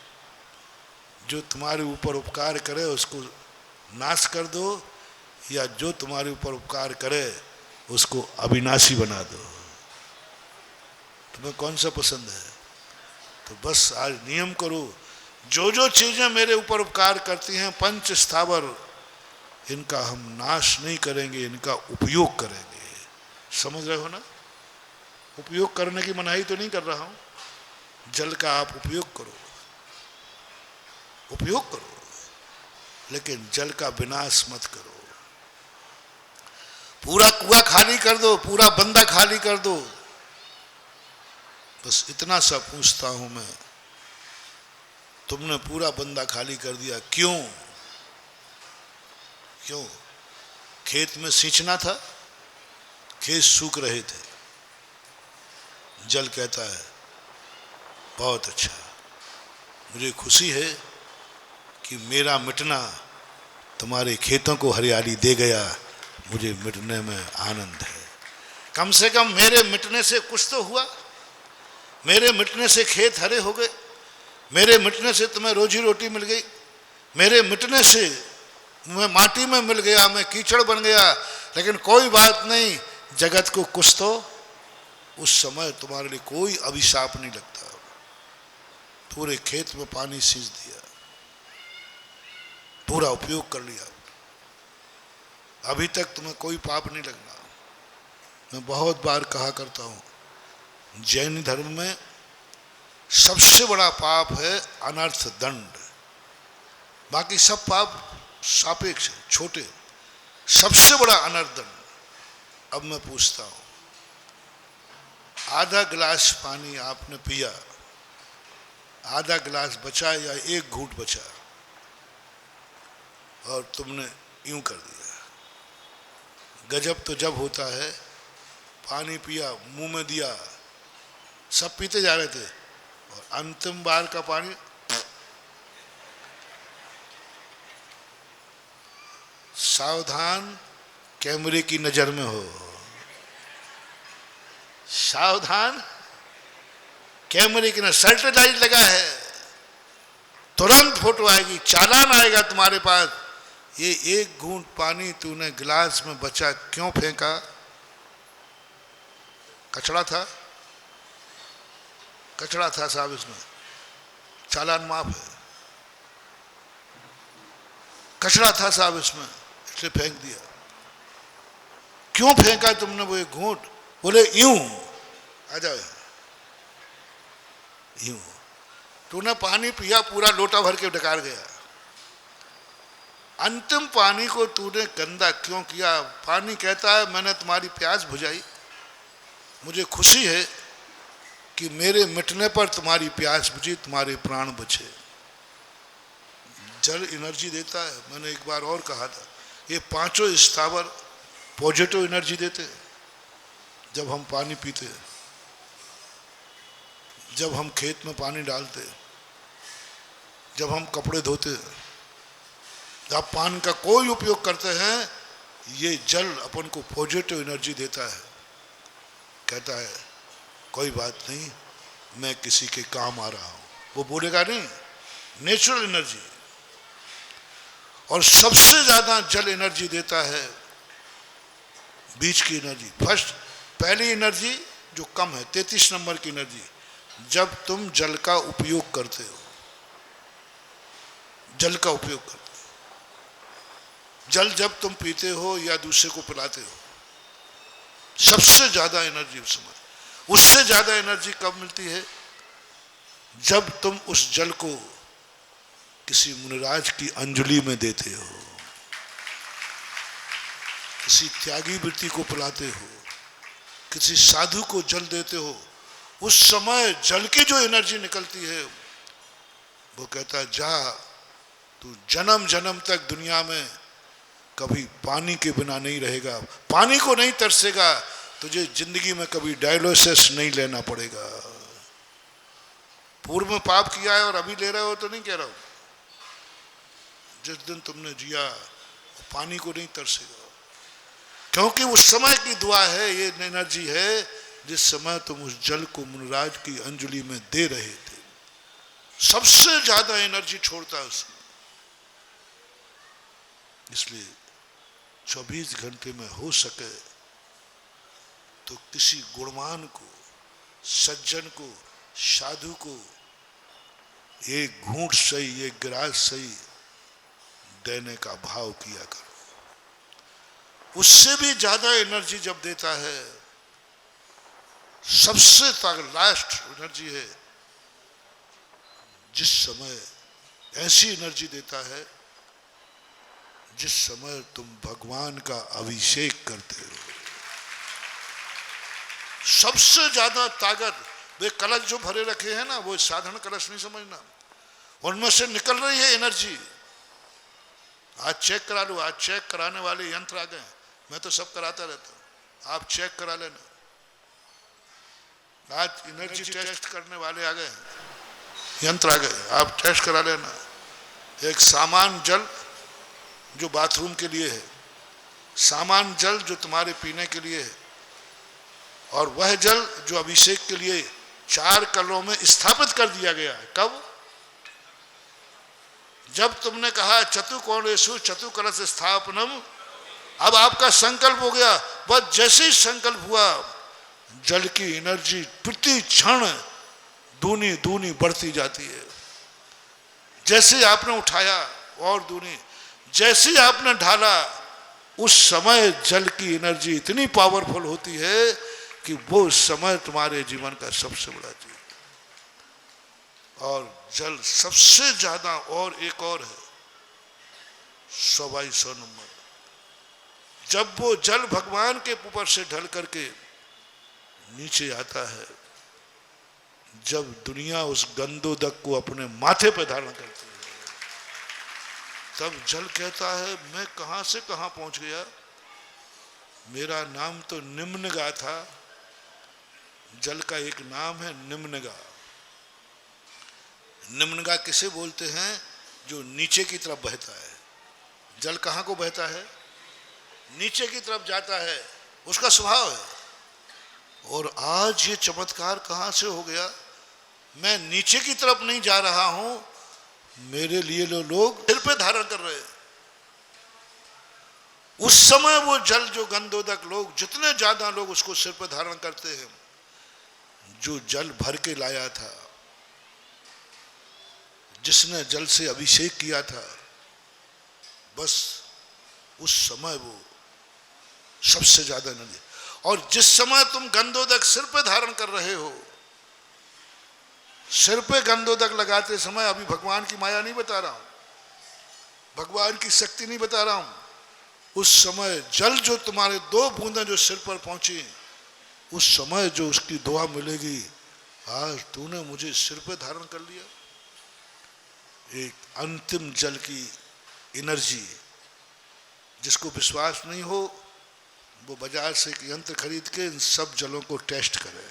जो तुम्हारे ऊपर उपकार करे उसको नाश कर दो, या जो तुम्हारे ऊपर उपकार करे उसको अविनाशी बना दो? तुम्हें कौन सा पसंद है? तो बस आज नियम करो, जो जो चीजें मेरे ऊपर उपकार करती हैं, पंच स्थावर, इनका हम नाश नहीं करेंगे, इनका उपयोग करेंगे। समझ रहे हो ना? उपयोग करने की मनाही तो नहीं कर रहा हूं। जल का आप उपयोग करो, लेकिन जल का विनाश मत करो। पूरा कुआं खाली कर दो, पूरा बंदा खाली कर दो। बस इतना सा पूछता हूं मैं, तुमने पूरा बंदा खाली कर दिया, क्यों? खेत में सींचना था, खेत सूख रहे थे, जल कहता है बहुत अच्छा, मुझे खुशी है कि मेरा मिटना तुम्हारे खेतों को हरियाली दे गया, मुझे मिटने में आनंद है। कम से कम मेरे मिटने से कुछ तो हुआ, मेरे मिटने से खेत हरे हो गए, मेरे मिटने से तुम्हें रोजी रोटी मिल गई, मेरे मिटने से मैं माटी में मिल गया, मैं कीचड़ बन गया। लेकिन कोई बात नहीं, जगत को कुछ तो उस समय तुम्हारे लिए कोई अभिशाप नहीं लगता। पूरे खेत में पानी सींच दिया, पूरा उपयोग कर लिया, अभी तक तुम्हें कोई पाप नहीं लगना। मैं बहुत बार कहा करता हूं, जैन धर्म में सबसे बड़ा पाप है अनर्थ दंड, बाकी सब पाप सापेक्ष है, छोटे। सबसे बड़ा अनर्थ दंड। अब मैं पूछता हूं, आधा गिलास पानी आपने पिया, आधा गिलास बचा या एक घूंट बचा और तुमने यूं कर दिया। गजब तो जब होता है, पानी पिया, मुंह में दिया, सब पीते जा रहे थे और अंतिम बार का पानी सावधान, कैमरे की नजर में हो, सावधान, कैमरे की नजर, सैटेलाइट लगा है, तुरंत फोटो आएगी, चालान आएगा तुम्हारे पास। ये एक घूंट पानी तूने गिलास में बचा क्यों फेंका? कचरा था, कचरा था साहब, इसमें चालान माफ है। कचरा था साहब इसमें, इसलिए फेंक दिया। क्यों फेंका तुमने वो एक घूंट? बोले यूं। आ जाओ, यूं। तूने पानी पिया, पूरा लोटा भर के डकार गया। अंतिम पानी को तूने गंदा क्यों किया? पानी कहता है मैंने तुम्हारी प्यास बुझाई, मुझे खुशी है कि मेरे मिटने पर तुम्हारी प्यास बुझी, तुम्हारे प्राण बचे। जल एनर्जी देता है। मैंने एक बार और कहा था, ये पांचों स्थावर पॉजिटिव एनर्जी देते हैं। जब हम पानी पीते, जब हम खेत में पानी डालते, जब हम कपड़े धोते, जब पानी का कोई उपयोग करते हैं, ये जल अपन को पॉजिटिव एनर्जी देता है। कहता है कोई बात नहीं, मैं किसी के काम आ रहा हूं। वो बोलेगा नहीं, नेचुरल एनर्जी। और सबसे ज्यादा जल एनर्जी देता है बीच की एनर्जी। फर्स्ट, पहली एनर्जी जो कम है, 33 नंबर की एनर्जी, जब तुम जल का उपयोग करते हो, जल का उपयोग करते हो, जल जब तुम पीते हो या दूसरे को पिलाते हो, सबसे ज्यादा एनर्जी उस समय। उससे ज्यादा एनर्जी कब मिलती है? जब तुम उस जल को किसी मुनिराज की अंजलि में देते हो, किसी त्यागी वृत्ति को पिलाते हो, किसी साधु को जल देते हो। उस समय जल की जो एनर्जी निकलती है, वो कहता है जा, तू जन्म जन्म तक दुनिया में कभी पानी के बिना नहीं रहेगा, पानी को नहीं तरसेगा, तुझे जिंदगी में कभी डायलिसिस नहीं लेना पड़ेगा। पूर्व में पाप किया है और अभी ले रहे हो तो नहीं कह रहा हूं। जिस दिन तुमने जिया, पानी को नहीं तरसेगा, क्योंकि उस समय की दुआ है, ये एनर्जी है जिस समय तुम उस जल को मुनिराज की अंजलि में दे रहे थे। सबसे ज्यादा एनर्जी छोड़ता है उसमें। इसलिए 24 घंटे में हो सके तो किसी गुणवान को, सज्जन को, साधु को एक घूंट सही, एक गिलास सही देने का भाव किया करो। उससे भी ज्यादा एनर्जी जब देता है, सबसे लास्ट एनर्जी है, जिस समय ऐसी एनर्जी देता है जिस समय तुम भगवान का अभिषेक करते हो। सबसे ज्यादा ताकत, वे कलश जो भरे रखे हैं ना, वो साधारण कलश नहीं समझना, उनमें से निकल रही है एनर्जी। आज चेक करा लो, आज चेक कराने वाले यंत्र आ गए। मैं तो सब कराता रहता हूं, आप चेक करा लेना। आज एनर्जी टेस्ट करने वाले आ गए, यंत्र आ गए, आप टेस्ट करा लेना। एक सामान्य जल जो बाथरूम के लिए है, सामान्य जल जो तुम्हारे पीने के लिए है, और वह जल जो अभिषेक के लिए 4 कलों में स्थापित कर दिया गया है। कब? जब तुमने कहा चतुकोणेषु चतुकलश स्थापनम। अब आपका संकल्प हो गया, बस जैसे ही संकल्प हुआ, जल की एनर्जी प्रति क्षण दूनी दूनी बढ़ती जाती है। जैसे आपने उठाया और दूनी, जैसे ही आपने ढाला, उस समय जल की एनर्जी इतनी पावरफुल होती है कि वो समय तुम्हारे जीवन का सबसे बड़ा चीज। और जल सबसे ज्यादा, और एक और है 100/100 नंबर। जब वो जल भगवान के ऊपर से ढल करके नीचे आता है, जब दुनिया उस गंधोदक को अपने माथे पर धारण करती है, तब जल कहता है मैं कहां से कहां पहुंच गया, मेरा नाम तो निम्नगा था। जल का एक नाम है निम्नगा। निम्नगा किसे बोलते हैं? जो नीचे की तरफ बहता है। जल कहां को बहता है? नीचे की तरफ जाता है, उसका स्वभाव है। और आज ये चमत्कार कहां से हो गया? मैं नीचे की तरफ नहीं जा रहा हूं, मेरे लिए लोग सिर पे धारण कर रहे हैं। उस समय वो जल जो गंधोदक लोग, जितने ज्यादा लोग उसको सिर पे धारण करते हैं, जो जल भर के लाया था, जिसने जल से अभिषेक किया था, बस उस समय वो सबसे ज्यादा नदी। और जिस समय तुम गंधोदक सिर पे धारण कर रहे हो, सिर पे गंधोदक लगाते समय, अभी भगवान की माया नहीं बता रहा हूं, भगवान की शक्ति नहीं बता रहा हूं, उस समय जल जो तुम्हारे 2 बूंदें जो सिर पर पहुंची, उस समय जो उसकी दुआ मिलेगी, आज तूने मुझे सिर पे धारण कर लिया। एक अंतिम जल की एनर्जी। जिसको विश्वास नहीं हो, वो बाजार से एक यंत्र खरीद के इन सब जलों को टेस्ट करे।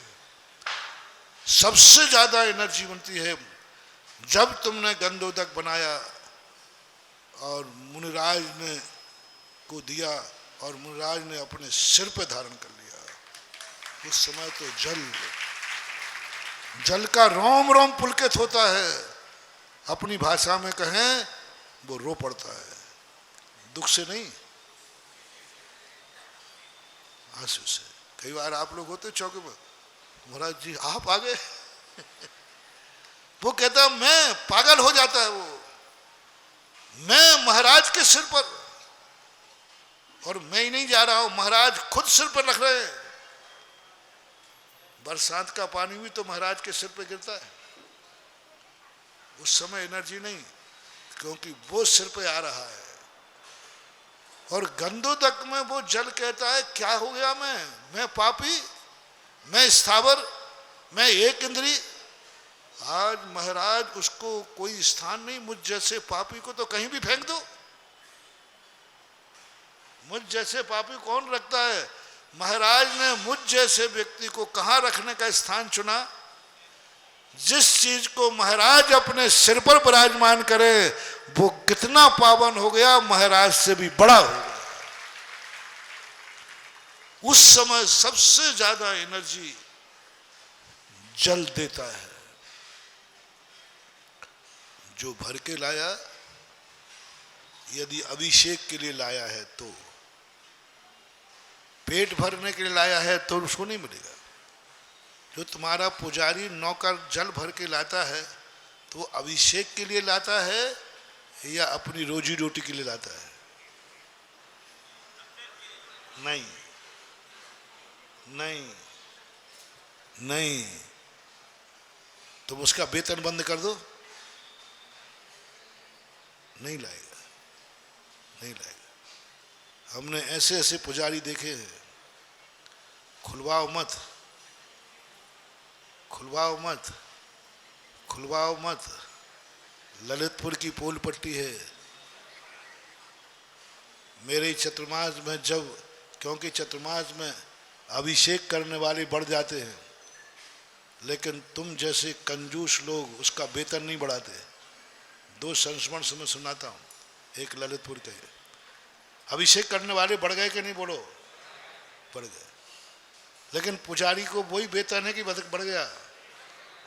सबसे ज्यादा एनर्जी बनती है जब तुमने गंधोदक बनाया और मुनिराज ने को दिया, और मुनिराज ने अपने सिर पे धारण कर लिया। उस समय तो जल का रोम रोम पुलकित होता है। अपनी भाषा में कहें, वो रो पड़ता है, दुख से नहीं, आंसू से। कई बार आप लोग होते चौके पर, महाराज जी आप आ गए वो कहता मैं पागल हो जाता है वो, मैं महाराज के सिर पर, और मैं ही नहीं जा रहा हूं, महाराज खुद सिर पर रख रहे हैं। बरसात का पानी भी तो महाराज के सिर पर गिरता है। उस समय एनर्जी नहीं, क्योंकि वो सिर पे आ रहा है। और गंधोदक में वो जल कहता है क्या हो गया, मैं पापी, मैं स्थावर, मैं एक इंद्री। आज महाराज उसको कोई स्थान नहीं, मुझ जैसे पापी को तो कहीं भी फेंक दो। मुझ जैसे पापी कौन रखता है? महाराज ने मुझ जैसे व्यक्ति को कहां रखने का स्थान चुना? जिस चीज को महाराज अपने सिर पर विराजमान करे, वो कितना पावन हो गया, महाराज से भी बड़ा हो गया। उस समय सबसे ज्यादा एनर्जी जल देता है। जो भर के लाया, यदि अभिषेक के लिए लाया है तो, पेट भरने के लिए लाया है तो उसको नहीं मिलेगा। जो तुम्हारा पुजारी नौकर जल भर के लाता है, तो वो अभिषेक के लिए लाता है या अपनी रोजी रोटी के लिए लाता है? नहीं नहीं नहीं। तुम उसका वेतन बंद कर दो, नहीं लाएगा, नहीं लाएगा। हमने ऐसे ऐसे पुजारी देखे हैं। खुलवाओ मत, खुलवाओ मत, खुलवाओ मत। ललितपुर की पोल पट्टी है। मेरे चतुर्मास में जब, क्योंकि चतुर्मास में अभिषेक करने वाले बढ़ जाते हैं, लेकिन तुम जैसे कंजूस लोग उसका वेतन नहीं बढ़ाते। 2 संस्मरण से मैं सुनाता हूँ। एक ललितपुर के अभिषेक करने वाले बढ़ गए कि नहीं? बोलो, बढ़ गए। लेकिन पुजारी को वही वेतन है कि बढ़ गया?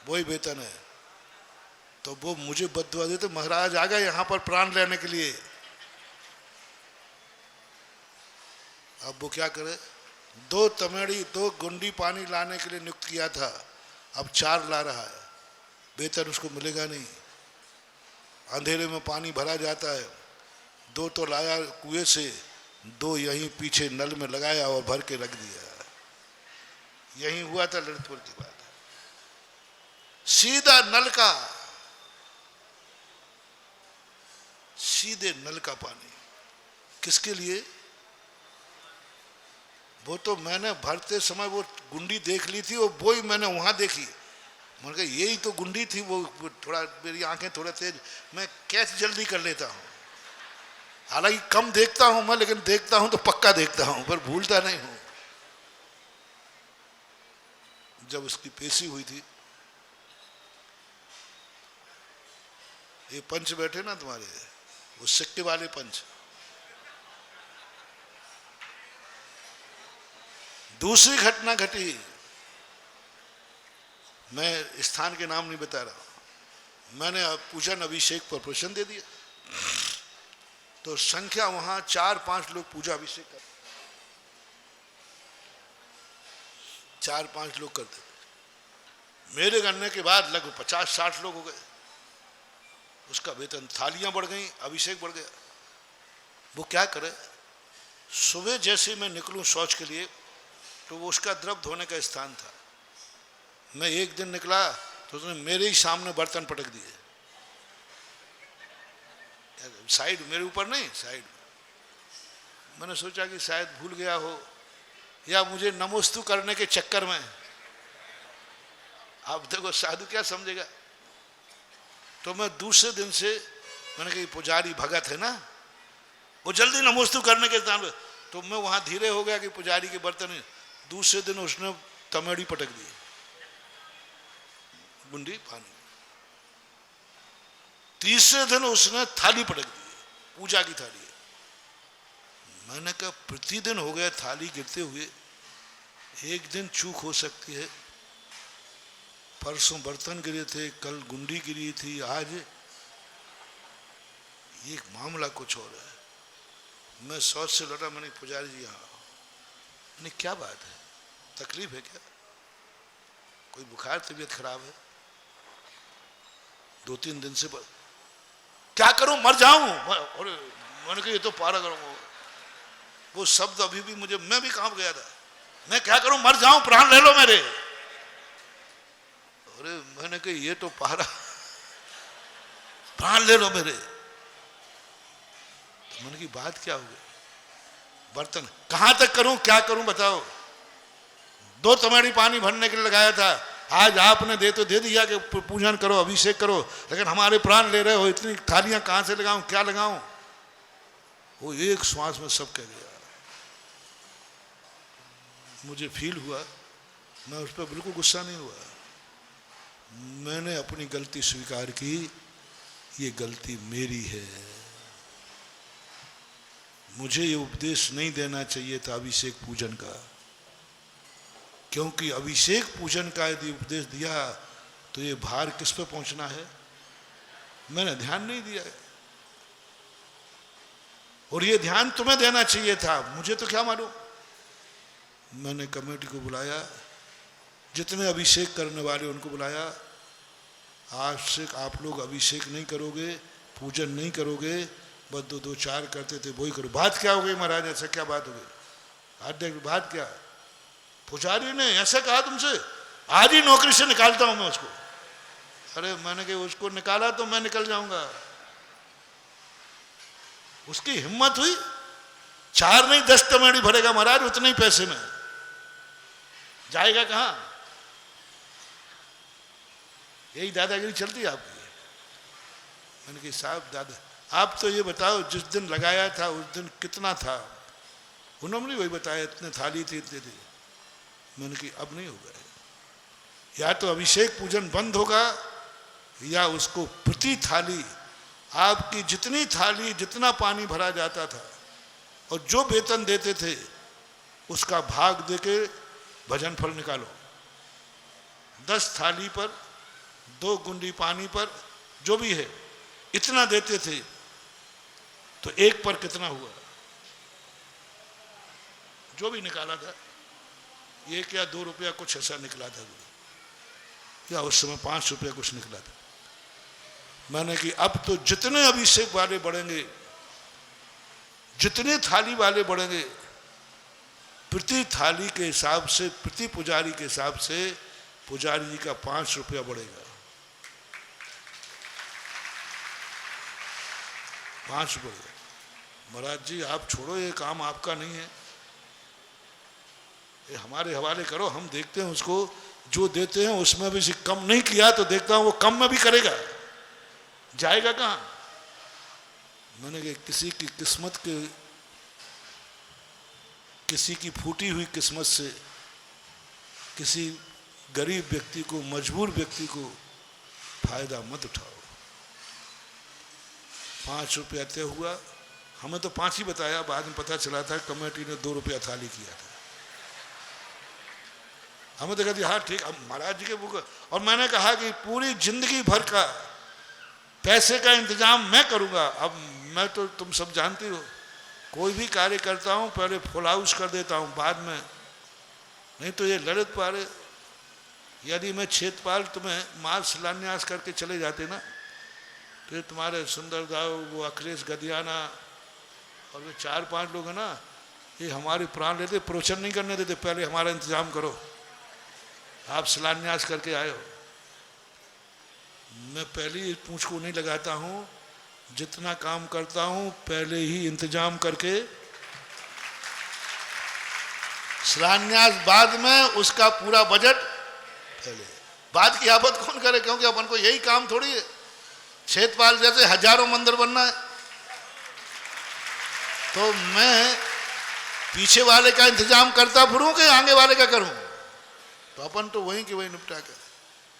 वही वेतन है। तो वो मुझे बददुआ देते, महाराज आ गए यहाँ पर प्राण लेने के लिए। अब वो क्या करे? 2 तमेड़ी 2 गुंडी पानी लाने के लिए नियुक्त किया था, अब 4 ला रहा है। वेतन उसको मिलेगा नहीं। अंधेरे में पानी भरा जाता है, 2 तो लाया कुएं से, 2 यहीं पीछे नल में लगाया और भर के रख दिया। यही हुआ था ललितपुर की बात। सीधा नल का, सीधे नल का पानी। किसके लिए? वो तो मैंने भरते समय वो गुंडी देख ली थी, और वो ही मैंने वहां देखी। मैंने कहा यही तो गुंडी थी, वो थोड़ा मेरी आंखें थोड़ा तेज, मैं कैच जल्दी कर लेता हूँ, हालांकि कम देखता हूं मैं, लेकिन देखता हूं तो पक्का देखता हूं, पर भूलता नहीं हूं। जब उसकी पेशी हुई थी, ये पंच बैठे ना तुम्हारे, वो सिक्के वाले पंच, दूसरी घटना घटी, मैं स्थान के नाम नहीं बता रहा, मैंने पूजन अभिषेक पर प्रश्न दे दिया, तो संख्या वहां 4-5 लोग पूजा अभिषेक कर, 4-5 लोग करते, मेरे करने के बाद लगभग 50-60 लोग हो गए। उसका वेतन, थालियां बढ़ गई, अभिषेक बढ़ गया। वो क्या करे, सुबह जैसे मैं निकलूं शौच के लिए, तो वो उसका द्रव धोने का स्थान था, मैं एक दिन निकला तो उसने मेरे ही सामने बर्तन पटक दिए, साइड, मेरे ऊपर नहीं, साइड में। मैंने सोचा कि शायद भूल गया हो, या मुझे नमोस्तु करने के चक्कर में, आप देखो साधु क्या समझेगा। तो मैं दूसरे दिन से, मैंने कहा पुजारी भगत है ना, वो जल्दी नमोस्तु करने के स्थान, तो मैं वहां धीरे हो गया कि पुजारी के बर्तन। दूसरे दिन उसने तमेड़ी पटक दी, गुंडी पानी। तीसरे दिन उसने थाली पटक दी, पूजा की थाली। मैंने कहा प्रतिदिन हो गया थाली गिरते हुए, एक दिन चूक हो सकती है, परसों बर्तन गिरे थे, कल गुंडी गिरी थी, आज ये मामला कुछ और है। मैं सोच से लौटा, मैंने पुजारी जी हाँ, मैंने क्या बात है, तकलीफ है क्या, कोई बुखार, तबीयत खराब है? 2-3 दिन से क्या करूं, मर जाऊं? और मैंने कहा ये तो पारा करूंगा, वो शब्द अभी भी मुझे, मैं भी काम गया था, मैं क्या करूं, मर जाऊं, प्राण ले लो मेरे। अरे मैंने कहा ये तो पारा, प्राण ले लो मेरे। तो मैंने की बात क्या हो गई, बर्तन कहां तक करूं, क्या करूं बताओ, 2 तमेड़ी पानी भरने के लिए लगाया था, आज आपने दे तो दे दिया कि पूजन करो, अभिषेक करो, लेकिन हमारे प्राण ले रहे हो, इतनी थालियां कहां से लगाऊं, क्या लगाऊं? वो एक श्वास में सब कह गया। मुझे फील हुआ, मैं उस पर बिल्कुल गुस्सा नहीं हुआ, मैंने अपनी गलती स्वीकार की, ये गलती मेरी है, मुझे ये उपदेश नहीं देना चाहिए था अभिषेक पूजन का, क्योंकि अभिषेक पूजन का यदि उपदेश दिया तो ये भार किस पे पहुंचना है, मैंने ध्यान नहीं दिया है, और ये ध्यान तुम्हें देना चाहिए था, मुझे तो क्या मालूम। मैंने कमेटी को बुलाया, जितने अभिषेक करने वाले उनको बुलाया, आज से आप लोग अभिषेक नहीं करोगे, पूजन नहीं करोगे, बस 2-4 करते थे वही करो। बात क्या हो गई महाराज, ऐसा क्या बात हो गई? अध्यक्ष बात क्या, पुजारी ने ऐसा कहा तुमसे, आज ही नौकरी से निकालता हूं मैं उसको। अरे मैंने कहा उसको निकाला तो मैं निकल जाऊंगा, उसकी हिम्मत हुई, 4 नहीं 10 तमेड़ी भरेगा महाराज, उतने ही पैसे में जाएगा कहां? यही दादागिरी चलती है आपकी। मैंने कहा साहब दादा आप तो ये बताओ, जिस दिन लगाया था उस दिन कितना था? उन्होंने वही बताया, इतने थाली थी, इतने थी। मैंने कहा अब नहीं होगा, या तो अभिषेक पूजन बंद होगा, या उसको प्रति थाली, आपकी जितनी थाली, जितना पानी भरा जाता था और जो वेतन देते थे, उसका भाग देके भजन फल निकालो। 10 थाली पर, 2 गुंडी पानी पर, जो भी है इतना देते थे, तो एक पर कितना हुआ, जो भी निकाला था, 1 या 2 रुपया कुछ ऐसा निकला था, या उस समय 5 रुपया कुछ निकला था। मैंने कि अब तो जितने अभिषेक वाले बढ़ेंगे, जितने थाली वाले बढ़ेंगे, प्रति थाली के हिसाब से, प्रति पुजारी के हिसाब से पुजारी जी का 5 रुपया बढ़ेगा, 5 बढ़ेगा। महाराज जी आप छोड़ो, ये काम आपका नहीं है, ये हमारे हवाले करो, हम देखते हैं उसको, जो देते हैं उसमें भी कम नहीं किया तो देखता हूं वो कम में भी करेगा, जाएगा कहां। मैंने कहा किसी की किस्मत के, किसी की फूटी हुई किस्मत से किसी गरीब व्यक्ति को, मजबूर व्यक्ति को फायदा मत उठाओ। 5 रुपया तय हुआ, हमें तो 5 ही बताया, बाद में पता चला था कमेटी ने 2 रुपया थाली किया था। हमें तो कहती हाँ ठीक, अब महाराज जी के बुक। और मैंने कहा कि पूरी जिंदगी भर का पैसे का इंतजाम मैं करूंगा। अब मैं तो तुम सब जानती हो, कोई भी कार्य करता हूं पहले फुल हाउस कर देता हूं, बाद में नहीं तो ये ललित पारे, यदि मैं क्षेत्रपाल तुम्हें माल शिलान्यास करके चले जाते ना, तो ये तुम्हारे सुंदर दाव, वो अखिलेश गदियाना और वो 4-5 लोग हैं ना, ये हमारे प्राण लेते, प्रवचन नहीं करने देते, पहले हमारा इंतजाम करो, आप शिलान्यास करके आए हो। मैं पहले ही पूंछ को नहीं लगाता हूं, जितना काम करता हूं पहले ही इंतजाम करके, शिलान्यास बाद में, उसका पूरा बजट पहले। बाद की आफत कौन करे, क्योंकि अपन को यही काम थोड़ी है, क्षेत्रपाल जैसे हजारों मंदिर बनना है, तो मैं पीछे वाले का इंतजाम करता फिरूं कि आगे वाले का करूं। तो अपन तो वहीं की वहीं निपटा कर।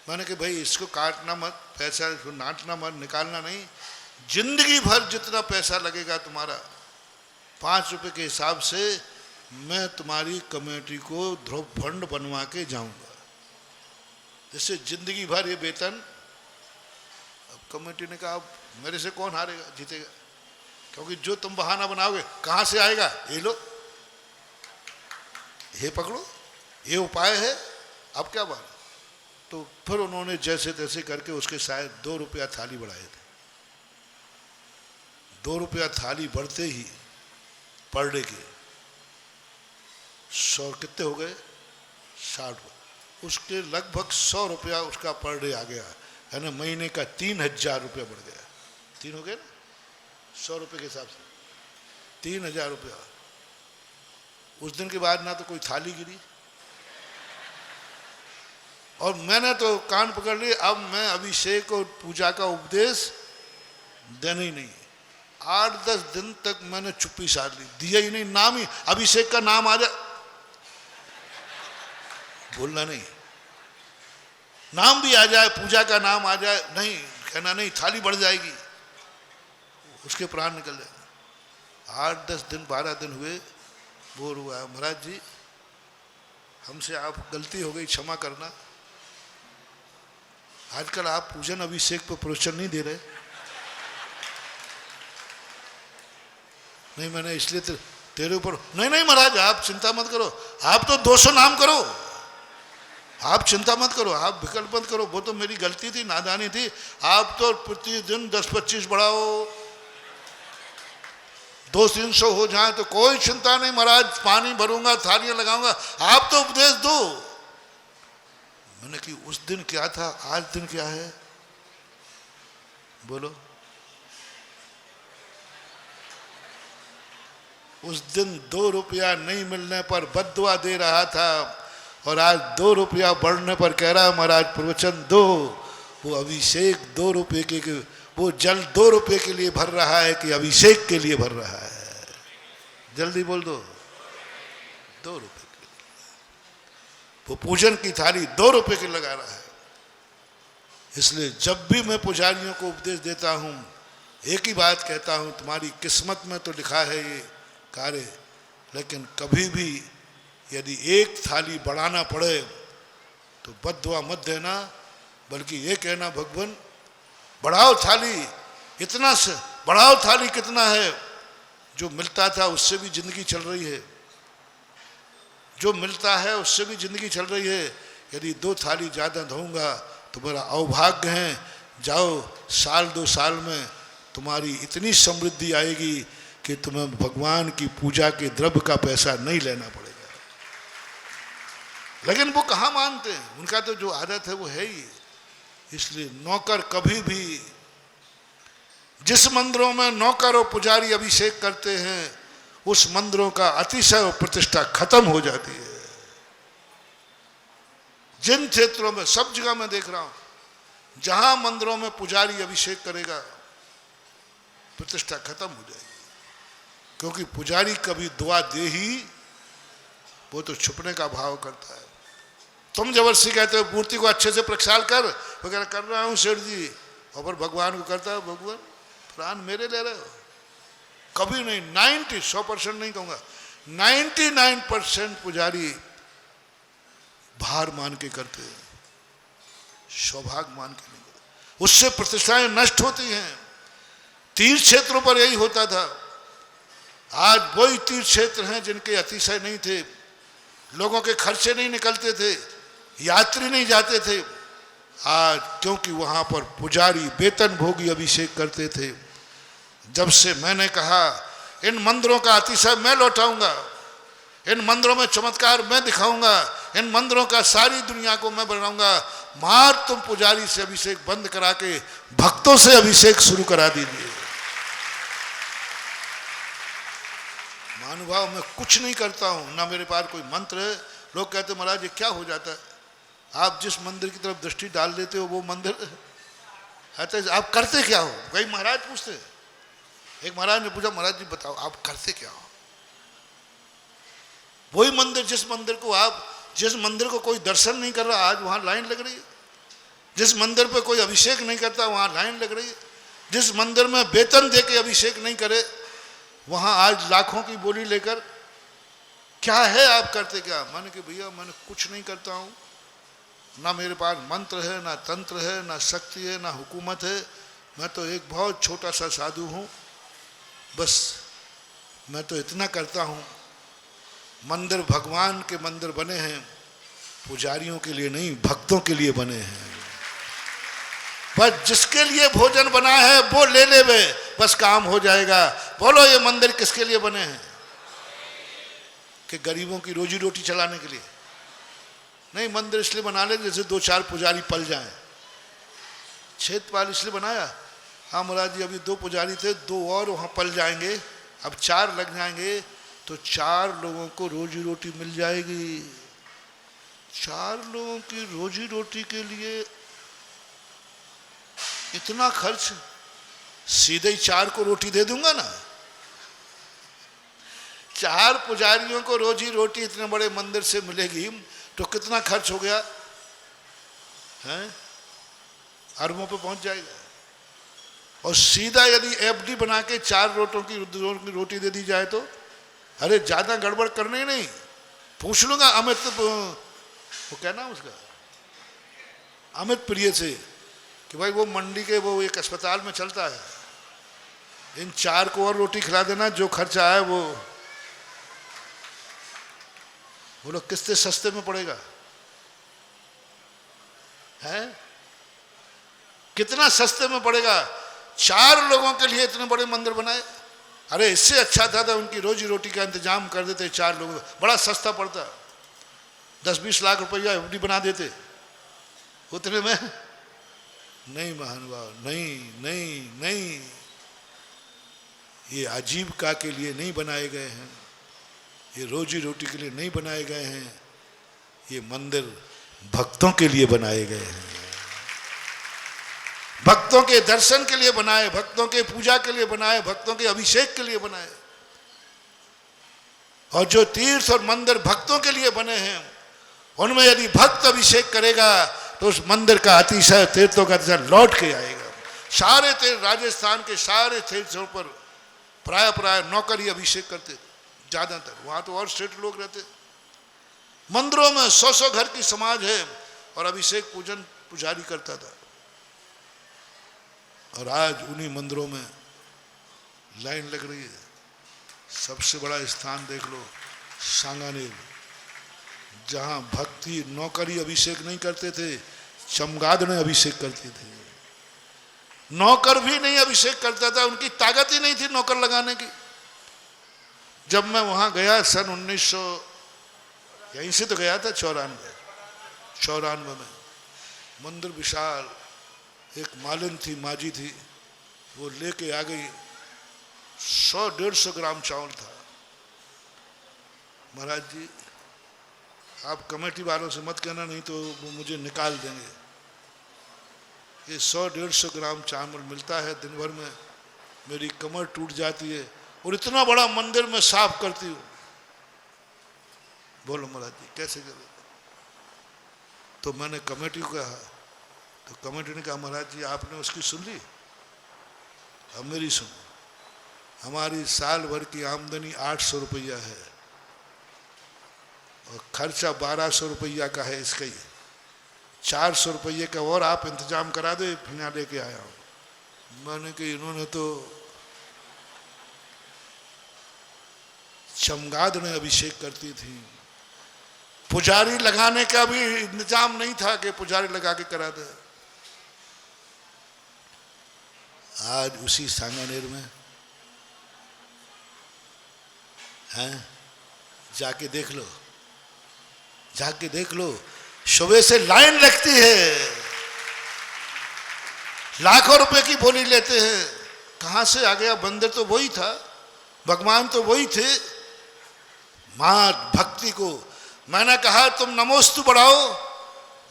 मैंने कि भाई इसको काटना मत, पैसा इसको नाटना मत, निकालना नहीं, जिंदगी भर जितना पैसा लगेगा तुम्हारा 5 रुपए के हिसाब से मैं तुम्हारी कमेटी को ध्रुव फंड बनवा के जाऊंगा, जिससे जिंदगी भर ये वेतन। अब कमेटी ने कहा अब मेरे से कौन हारेगा, जीतेगा, क्योंकि जो तुम बहाना बनाओगे कहां से आएगा, ये लो, ये पकड़ो, ये उपाय है, अब क्या बात। तो फिर उन्होंने जैसे तैसे करके उसके शायद 2 रुपया थाली बढ़ाए थे। 2 रुपया थाली बढ़ते ही पर डे के 100 कितने हो गए, 60। उसके लगभग 100 रुपया उसका पर डे आ गया, है ना, महीने का 3000 रुपया बढ़ गया। 3 हो गए ना, 100 रुपये के हिसाब से 3000 रुपया। उस दिन के बाद ना तो कोई थाली गिरी, और मैंने तो कान पकड़ लिए, अब मैं अभिषेक और पूजा का उपदेश देना ही नहीं। 8-10 दिन तक मैंने चुप्पी साध ली, दिया ही नहीं, नाम ही अभिषेक का नाम आ जाए, बोलना नहीं, नाम भी आ जाए, पूजा का नाम आ जाए, नहीं कहना, नहीं थाली बढ़ जाएगी, उसके प्राण निकल जाएंगे। 8-10 दिन 12 दिन हुए, बोल हुआ महाराज जी हमसे आप गलती हो गई, क्षमा करना। आजकल आप पूजन अभिषेक पर प्रवचन नहीं दे रहे। नहीं मैंने इसलिए तेरे ऊपर, नहीं नहीं महाराज आप चिंता मत करो, आप तो 200 नाम करो, आप चिंता मत करो, आप विकल्प मत करो, वो तो मेरी गलती थी, नादानी थी, आप तो प्रतिदिन 10-25 बढ़ाओ, 200-300 हो जाए तो कोई चिंता नहीं महाराज, पानी भरूंगा, थालियां लगाऊंगा, आप तो उपदेश दो। मैंने कि उस दिन क्या था, आज दिन क्या है, बोलो। उस दिन 2 रुपया नहीं मिलने पर बद्दुआ दे रहा था, और आज 2 रुपया बढ़ने पर कह रहा है महाराज प्रवचन दो। वो अभिषेक 2 रुपये के, वो जल 2 रुपये के लिए भर रहा है कि अभिषेक के लिए भर रहा है, जल्दी बोल दो, 2 रुपये के लिए। वो पूजन की थाली 2 रुपये की लगा रहा है। इसलिए जब भी मैं पुजारियों को उपदेश देता हूँ, एक ही बात कहता हूँ, तुम्हारी किस्मत में तो लिखा है ये कार्य, लेकिन कभी भी यदि एक थाली बढ़ाना पड़े तो बद्दुआ मत देना, बल्कि ये कहना भगवान बढ़ाओ थाली, इतना से बढ़ाओ थाली, कितना है, जो मिलता था उससे भी जिंदगी चल रही है, जो मिलता है उससे भी जिंदगी चल रही है। यदि 2 थाली ज़्यादा दूंगा तो मेरा अभाग्य है, जाओ 1-2 साल में तुम्हारी इतनी समृद्धि आएगी कि तुम्हें भगवान की पूजा के द्रव्य का पैसा नहीं लेना पड़ेगा। लेकिन वो कहाँ मानते हैं, उनका तो जो आदत है वो है ही। इसलिए नौकर कभी भी, जिस मंदिरों में नौकर और पुजारी अभिषेक करते हैं उस मंदिरों का अतिशय और प्रतिष्ठा खत्म हो जाती है। जिन क्षेत्रों में, सब जगह मैं देख रहा हूं, जहां मंदिरों में पुजारी अभिषेक करेगा प्रतिष्ठा खत्म हो जाएगी। क्योंकि पुजारी कभी दुआ दे ही, वो तो छुपने का भाव करता है। तुम जबरदस्ती कहते हो मूर्ति को अच्छे से प्रक्षाल कर, वगैरह कर रहा हूं सेठ जी, और फिर भगवान को करता है भगवान प्राण मेरे ले रहे हो। कभी नहीं, 100% नहीं कहूंगा, 99% पुजारी भार मान के करते हैं, सौभाग्य मान के नहीं करते। उससे प्रतिष्ठाएं नष्ट होती हैं। तीर्थ क्षेत्रों पर यही होता था। आज वही तीर्थ क्षेत्र हैं जिनके अतिशय नहीं थे, लोगों के खर्चे नहीं निकलते थे, यात्री नहीं जाते थे। आज क्योंकि वहां पर पुजारी वेतन भोगी अभिषेक करते थे। जब से मैंने कहा इन मंदिरों का अतिशय मैं लौटाऊंगा, इन मंदिरों में चमत्कार मैं दिखाऊंगा, इन मंदिरों का सारी दुनिया को मैं बनाऊंगा, मार तुम पुजारी से अभिषेक बंद करा के भक्तों से अभिषेक शुरू करा दीजिए। महानुभाव मैं कुछ नहीं करता हूं, ना मेरे पास कोई मंत्र है। लोग कहते महाराज ये क्या हो जाता है, आप जिस मंदिर की तरफ दृष्टि डाल देते हो वो मंदिर है, तो आप करते क्या हो? कई महाराज पूछते। एक महाराज ने पूछा महाराज जी बताओ आप करते क्या हो? वही मंदिर, जिस मंदिर को कोई दर्शन नहीं कर रहा, आज वहां लाइन लग रही है। जिस मंदिर पे कोई अभिषेक नहीं करता वहां लाइन लग रही है। जिस मंदिर में वेतन देके अभिषेक नहीं करे वहां आज लाखों की बोली लेकर, क्या है आप करते क्या? मैंने कि भैया मैंने कुछ नहीं करता हूं, ना मेरे पास मंत्र है, ना तंत्र है, ना शक्ति है, ना हुकूमत है। मैं तो एक बहुत छोटा सा साधु हूं। बस मैं तो इतना करता हूं, मंदिर भगवान के मंदिर बने हैं, पुजारियों के लिए नहीं भक्तों के लिए बने हैं। बस जिसके लिए भोजन बना है वो ले ले वे, बस काम हो जाएगा। बोलो ये मंदिर किसके लिए बने हैं? कि गरीबों की रोजी रोटी चलाने के लिए नहीं। मंदिर इसलिए बना ले जैसे 2-4 पुजारी पल जाएं। क्षेत्रपाल इसलिए बनाया, हाँ महाराज जी अभी 2 पुजारी थे, 2 और वहां पल जाएंगे, अब 4 लग जाएंगे तो 4 लोगों को रोजी रोटी मिल जाएगी। 4 लोगों की रोजी रोटी के लिए इतना खर्च, सीधे ही 4 को रोटी दे दूंगा ना। 4 पुजारियों को रोजी रोटी इतने बड़े मंदिर से मिलेगी तो कितना खर्च हो गया है? अरबों पे पहुंच जाएगा। और सीधा यदि एफडी बना के 4 रोटों की रोटी दे दी जाए तो, अरे ज्यादा गड़बड़ करने ही नहीं। पूछ लूंगा अमित, वो क्या नाम उसका, अमित प्रिय से कि भाई वो मंडी के वो एक अस्पताल में चलता है, इन 4 को और रोटी खिला देना, जो खर्चा है वो बोलो किससे सस्ते में पड़ेगा है? कितना सस्ते में पड़ेगा? 4 लोगों के लिए इतने बड़े मंदिर बनाए। अरे इससे अच्छा था उनकी रोजी रोटी का इंतजाम कर देते 4 लोगों, बड़ा सस्ता पड़ता, 10-20 लाख रुपया एफडी बना देते उतने में। नहीं महानुभाव, नहीं नहीं नहीं, ये आजीविका के लिए नहीं बनाए गए हैं, ये रोजी रोटी के लिए नहीं बनाए गए हैं, ये मंदिर भक्तों के लिए बनाए गए हैं, भक्तों के दर्शन के लिए बनाए, भक्तों के पूजा के लिए बनाए, भक्तों के अभिषेक के लिए बनाए। और जो तीर्थ और मंदिर भक्तों के लिए बने हैं उनमें यदि भक्त अभिषेक करेगा तो उस मंदिर का अतिशय, तीर्थों का अतिशय लौट के आएगा। सारे तीर्थ, राजस्थान के सारे तीर्थों पर प्राय नौकर ही अभिषेक करते थे ज्यादातर। वहां तो और सेठ लोग रहते। मंदिरों में 100 घर की समाज है और अभिषेक पूजन पुजारी करता था। और आज उन्हीं मंदिरों में लाइन लग रही है। सबसे बड़ा स्थान देख लो, सांगानेर, जहां भक्ति नौकरी अभिषेक नहीं करते थे, चमगादड़ अभिषेक करते थे। नौकर भी नहीं अभिषेक करता था, उनकी ताकत ही नहीं थी नौकर लगाने की। जब मैं वहां गया सन 1900, यहीं से तो गया था, 94 में, मंदिर विशाल, एक मालिन थी, माजी थी, वो लेके आ गई, 100-150 ग्राम चावल था। महाराज जी आप कमेटी वालों से मत कहना, नहीं तो वो मुझे निकाल देंगे। ये 100-150 ग्राम चावल मिलता है, दिन भर में मेरी कमर टूट जाती है, और इतना बड़ा मंदिर में साफ करती हूँ। बोलो महाराज जी कैसे करें? तो मैंने कमेटी को कहा, तो कमेटी ने कहा महाराज जी आपने उसकी सुन ली, अब मेरी सुनो। हमारी साल भर की आमदनी 800 रुपया है और खर्चा 1200 रुपया का है इसका ही। 400 रुपये का और आप इंतजाम करा दो, फिर लेके आया हूँ। मैंने कहा इन्होंने तो चमगाद ने अभिषेक करती थी, पुजारी लगाने का भी इंतजाम नहीं था कि पुजारी लगा के करा दे। आज उसी सांगानेर में हैं, जाके देख लो, जाके देख लो, सुबह से लाइन लगती है, लाखों रुपए की बोली लेते हैं। कहां से आ गया? मंदिर तो वही था, भगवान तो वही थे। मां भक्ति को मैंने कहा तुम नमोस्तु बढ़ाओ,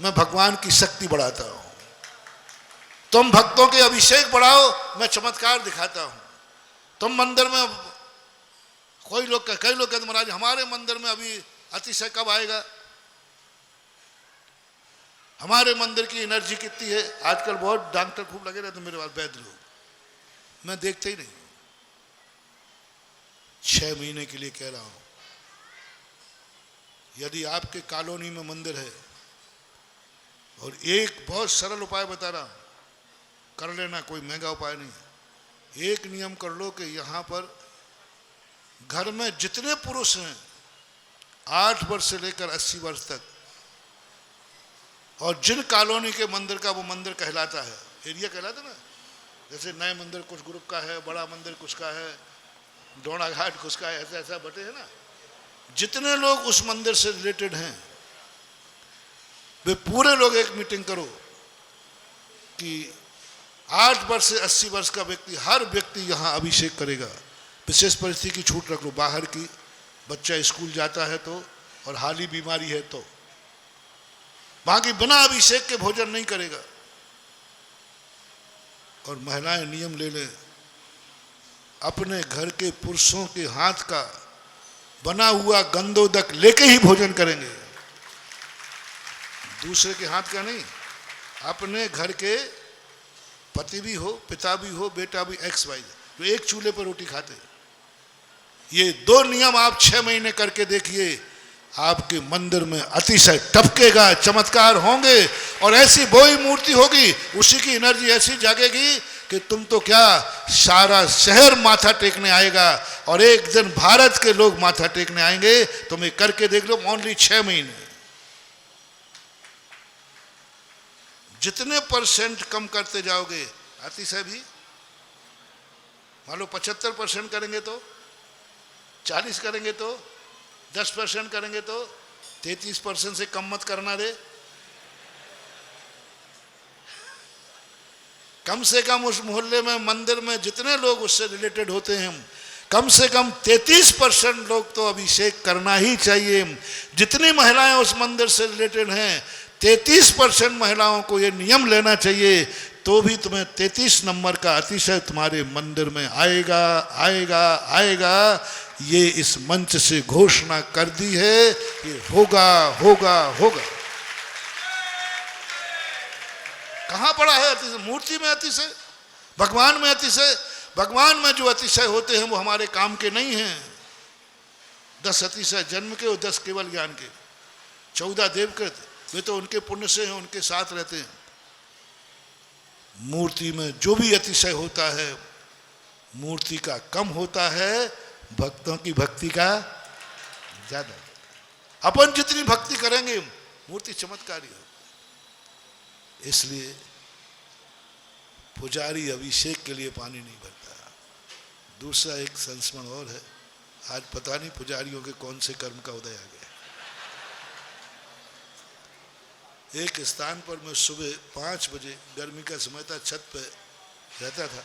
मैं भगवान की शक्ति बढ़ाता हूं। तुम भक्तों के अभिषेक बढ़ाओ, मैं चमत्कार दिखाता हूं। तुम मंदिर में कई लोग कहते महाराज हमारे मंदिर में अभी अतिशय कब आएगा? हमारे मंदिर की एनर्जी कितनी है? आजकल बहुत डॉक्टर खूब लगे रहते मेरे पास, वैद्य लोग, मैं देखते ही नहीं। 6 महीने के लिए कह रहा हूं, यदि आपके कॉलोनी में मंदिर है, और एक बहुत सरल उपाय बता रहा हूं, कर लेना, कोई महंगा उपाय नहीं। एक नियम कर लो कि यहां पर घर में जितने पुरुष हैं 8 वर्ष से लेकर 80 वर्ष तक, और जिन कॉलोनी के मंदिर का वो मंदिर कहलाता है, एरिया कहलाता ना, जैसे नए मंदिर कुछ ग्रुप का है, बड़ा मंदिर कुछ का है, डोना घाट कुछ का है, ऐसा ऐसा बटे है ना, जितने लोग उस मंदिर से रिलेटेड हैं वे पूरे लोग एक मीटिंग करो कि 8 वर्ष से 80 वर्ष का व्यक्ति, हर व्यक्ति यहाँ अभिषेक करेगा। विशेष परिस्थिति की छूट रख लो, बाहर की, बच्चा स्कूल जाता है तो, और हाली बीमारी है तो, बाकी बिना अभिषेक के भोजन नहीं करेगा। और महिलाएं नियम ले लें, अपने घर के पुरुषों के हाथ का बना हुआ गंधोदक लेके ही भोजन करेंगे, दूसरे के हाथ का नहीं। अपने घर के पति भी हो, पिता भी हो, बेटा भी, XY, तो एक चूल्हे पर रोटी खाते। ये 2 नियम आप 6 महीने करके देखिए, आपके मंदिर में अतिशय टपकेगा, चमत्कार होंगे, और ऐसी वही मूर्ति होगी, उसी की एनर्जी ऐसी जागेगी कि तुम तो क्या, सारा शहर माथा टेकने आएगा, और एक दिन भारत के लोग माथा टेकने आएंगे। तुम ये करके देख लो, ओनली 6 महीने। जितने % कम करते जाओगे, अतिशय भी मान लो 75% करेंगे तो, 40 करेंगे तो, 10% करेंगे तो, 33% से कम मत करना रे। कम से कम उस मोहल्ले में, मंदिर में जितने लोग उससे रिलेटेड होते हैं, कम से कम 33% लोग तो अभिषेक करना ही चाहिए। जितनी महिलाएं उस मंदिर से रिलेटेड हैं, 33% महिलाओं को ये नियम लेना चाहिए, तो भी तुम्हें 33 नंबर का अतिशय तुम्हारे मंदिर में आएगा, आएगा, आएगा। ये इस मंच से घोषणा कर दी है, ये होगा, होगा, होगा। कहां पड़ा है अतिशय? मूर्ति में अतिशय, भगवान में अतिशय। भगवान में जो अतिशय होते हैं वो हमारे काम के नहीं हैं। 10 अतिशय जन्म के और 10 केवल ज्ञान के, 14 देवकृत, वे तो उनके पुण्य से हैं, उनके साथ रहते हैं। मूर्ति में जो भी अतिशय होता है, मूर्ति का कम होता है, भक्तों की भक्ति का ज्यादा। अपन जितनी भक्ति करेंगे, मूर्ति चमत्कारी हो। इसलिए पुजारी अभिषेक के लिए पानी नहीं भरता। दूसरा एक संस्मरण और है, आज पता नहीं पुजारियों के कौन से कर्म का उदय आ गया। एक स्थान पर मैं सुबह 5 बजे, गर्मी का समय था, छत पे रहता था,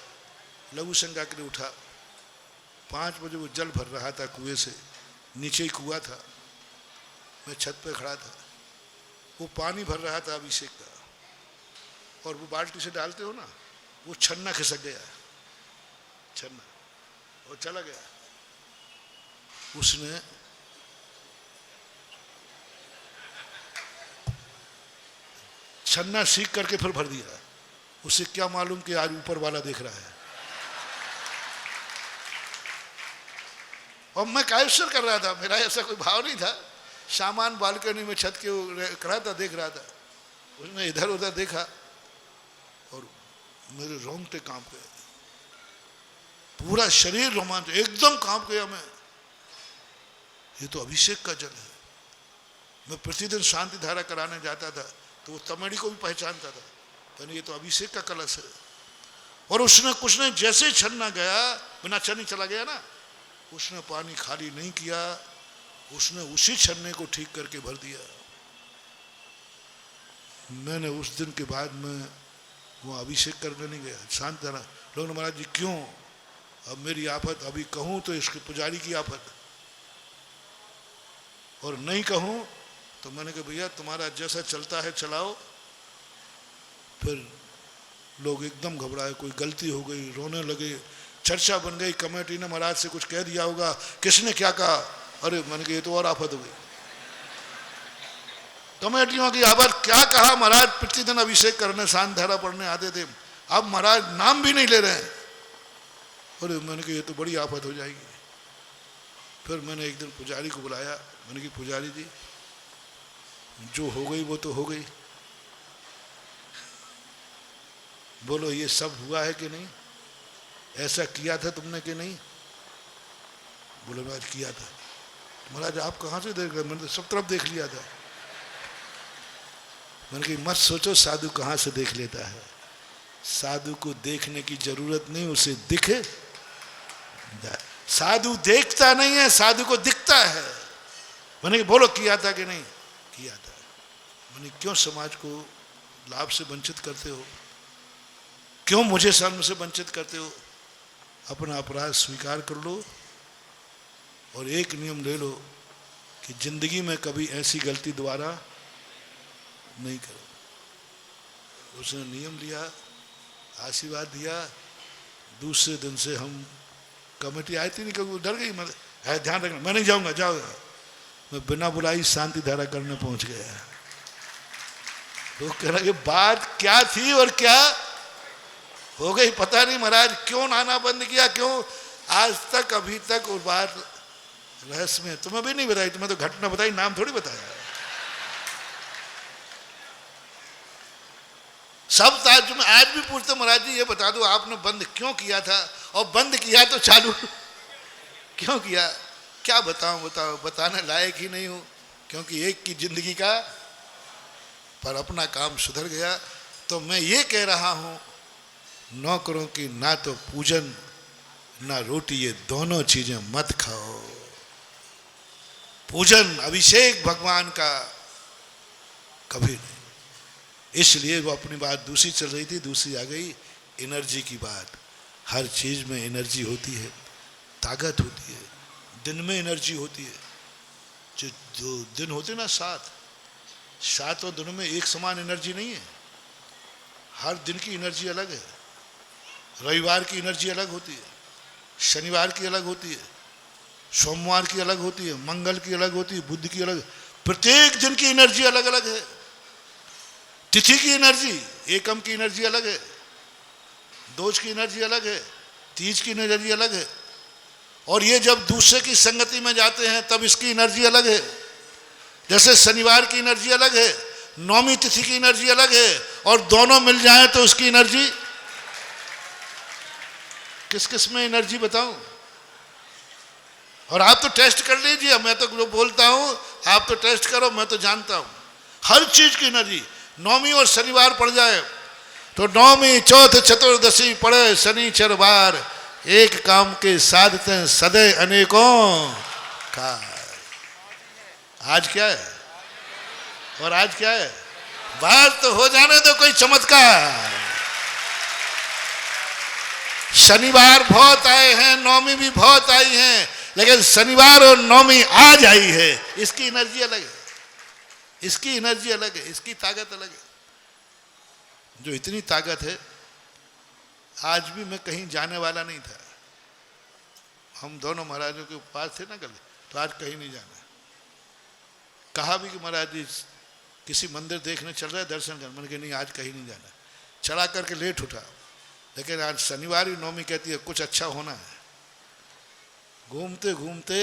लघु शंका के लिए उठा। 5 बजे वो जल भर रहा था कुएं से, नीचे ही कुआं था। मैं छत पे खड़ा था, वो पानी भर रहा था अभिषेक का, और वो बाल्टी से डालते हो ना, वो छन्ना खिसक गया, छन्ना, और चला गया। उसने छन्ना सीख करके फिर भर दिया। उसे क्या मालूम कि आज ऊपर वाला देख रहा है। और मैं कायस्वर कर रहा था, मेरा ऐसा कोई भाव नहीं था। सामान बालकनी में छत के खड़ा था, देख रहा था। उसने इधर उधर देखा और मेरे रोंगटे कांप गए, पूरा शरीर रोमांच एकदम कांप गया। मैं, ये तो अभिषेक का जल है। मैं प्रतिदिन शांति धारा कराने जाता था तो वो तमेड़ी को भी पहचानता था, यानी ये तो अभिषेक का कलश है। और उसने कुछ ने जैसे छन्ना गया, बिना छन्नी चला गया ना, उसने पानी खाली नहीं किया, उसने उसी छन्ने को ठीक करके भर दिया। मैंने उस दिन के बाद में वो अभिषेक करने नहीं गया, शांत रहा। लोग ने, महाराज जी क्यों? अब मेरी आफत, अभी कहूं तो इसके पुजारी की आफत, और नहीं कहूं तो मैंने कहा भैया तुम्हारा जैसा चलता है चलाओ। फिर लोग एकदम घबराए, कोई गलती हो गई, रोने लगे, चर्चा बन गई। कमेटी ने महाराज से कुछ कह दिया होगा, किसने क्या कहा? अरे मैंने कहा ये तो और आफत हो गई। कमेटियों की आफत, क्या कहा महाराज प्रतिदिन अभिषेक करने शांत धारा पढ़ने आते थे, अब महाराज नाम भी नहीं ले रहे हैं। अरे मैंने कहा ये तो बड़ी आफत हो जाएगी। फिर मैंने एक दिन पुजारी को बुलाया, मैंने कहा पुजारी जी जो हो गई वो तो हो गई, बोलो ये सब हुआ है कि नहीं? ऐसा किया था तुमने कि नहीं? बोले महाराज किया था। महाराज आप कहाँ से देख रहे? मैंने तो सब तरफ देख लिया था। मैंने कहा मत सोचो साधु कहाँ से देख लेता है, साधु को देखने की जरूरत नहीं, उसे दिखे। साधु देखता नहीं है, साधु को दिखता है। मैंने कहा बोलो किया था कि नहीं? किया था। मैंने क्यों समाज को लाभ से वंचित करते हो? क्यों मुझे शर्म से वंचित करते हो? अपना अपराध स्वीकार कर लो और एक नियम ले लो कि जिंदगी में कभी ऐसी गलती दोबारा नहीं करो। उसने नियम लिया, आशीर्वाद दिया। दूसरे दिन से हम, कमेटी आई थी नहीं, कभी डर गई, मैं ध्यान रखना, मैं नहीं जाऊंगा, जाओ। मैं बिना बुलाई शांति धारा करने पहुंच गया। तो कह रहा कि बात क्या थी और क्या हो गई पता नहीं महाराज, क्यों नाना बंद किया, क्यों आज तक अभी तक वो बात रहस्य में। तुम्हें भी नहीं बताई, तुम्हें तो घटना बताई, नाम थोड़ी बताया। सब ताज में आज भी पूछते महाराज जी ये बता दो आपने बंद क्यों किया था, और बंद किया तो चालू क्यों किया? क्या बताऊं, बताओ, बताने लायक ही नहीं हूं, क्योंकि एक की जिंदगी का, पर अपना काम सुधर गया। तो मैं ये कह रहा हूं, नौकरों की ना तो पूजन ना रोटी, ये दोनों चीजें मत खाओ। पूजन अभिषेक भगवान का कभी नहीं। इसलिए वो अपनी बात दूसरी चल रही थी, दूसरी आ गई एनर्जी की बात। हर चीज में एनर्जी होती है, ताकत होती है। दिन में एनर्जी होती है। जो दो दिन होते ना, सातों दिनों में एक समान एनर्जी नहीं है। हर दिन की एनर्जी अलग है। रविवार की एनर्जी अलग होती है, शनिवार की अलग होती है, सोमवार की अलग होती है, मंगल की अलग होती है, बुध की अलग। प्रत्येक दिन की एनर्जी अलग अलग है। तिथि की एनर्जी, एकम की एनर्जी अलग है, दोष की एनर्जी अलग है, तीज की एनर्जी अलग है। और ये जब दूसरे की संगति में जाते हैं तब इसकी एनर्जी अलग है। जैसे शनिवार की एनर्जी अलग है, नौमी तिथि की एनर्जी अलग है, और दोनों मिल जाएं तो उसकी एनर्जी, किस किस में एनर्जी बताऊं? और आप तो टेस्ट कर लीजिए, मैं तो जो बोलता हूं आप तो टेस्ट करो, मैं तो जानता हूं हर चीज की एनर्जी। नौमी और शनिवार पड़ जाए तो नौमी चौथ चतुर्दशी पड़े शनिचर वार, एक काम के साधते सदै अनेकों का। आज क्या है और आज क्या है? बात तो हो जाने दो कोई चमत्कार। शनिवार बहुत आए हैं, नौमी भी बहुत आई हैं, लेकिन शनिवार और नौमी आज आई है, इसकी एनर्जी अलग है। इसकी एनर्जी अलग है, इसकी ताकत अलग है। जो इतनी ताकत है, आज भी मैं कहीं जाने वाला नहीं था। हम दोनों महाराजों के पास थे ना कल, तो आज कहीं नहीं जाना। कहा भी कि महाराज जी किसी मंदिर देखने चल रहा है, दर्शन कर। मैंने कहा नहीं, आज कहीं नहीं जाना। चला करके लेट उठा, लेकिन आज शनिवार ही नौमी कहती है कुछ अच्छा होना है। घूमते घूमते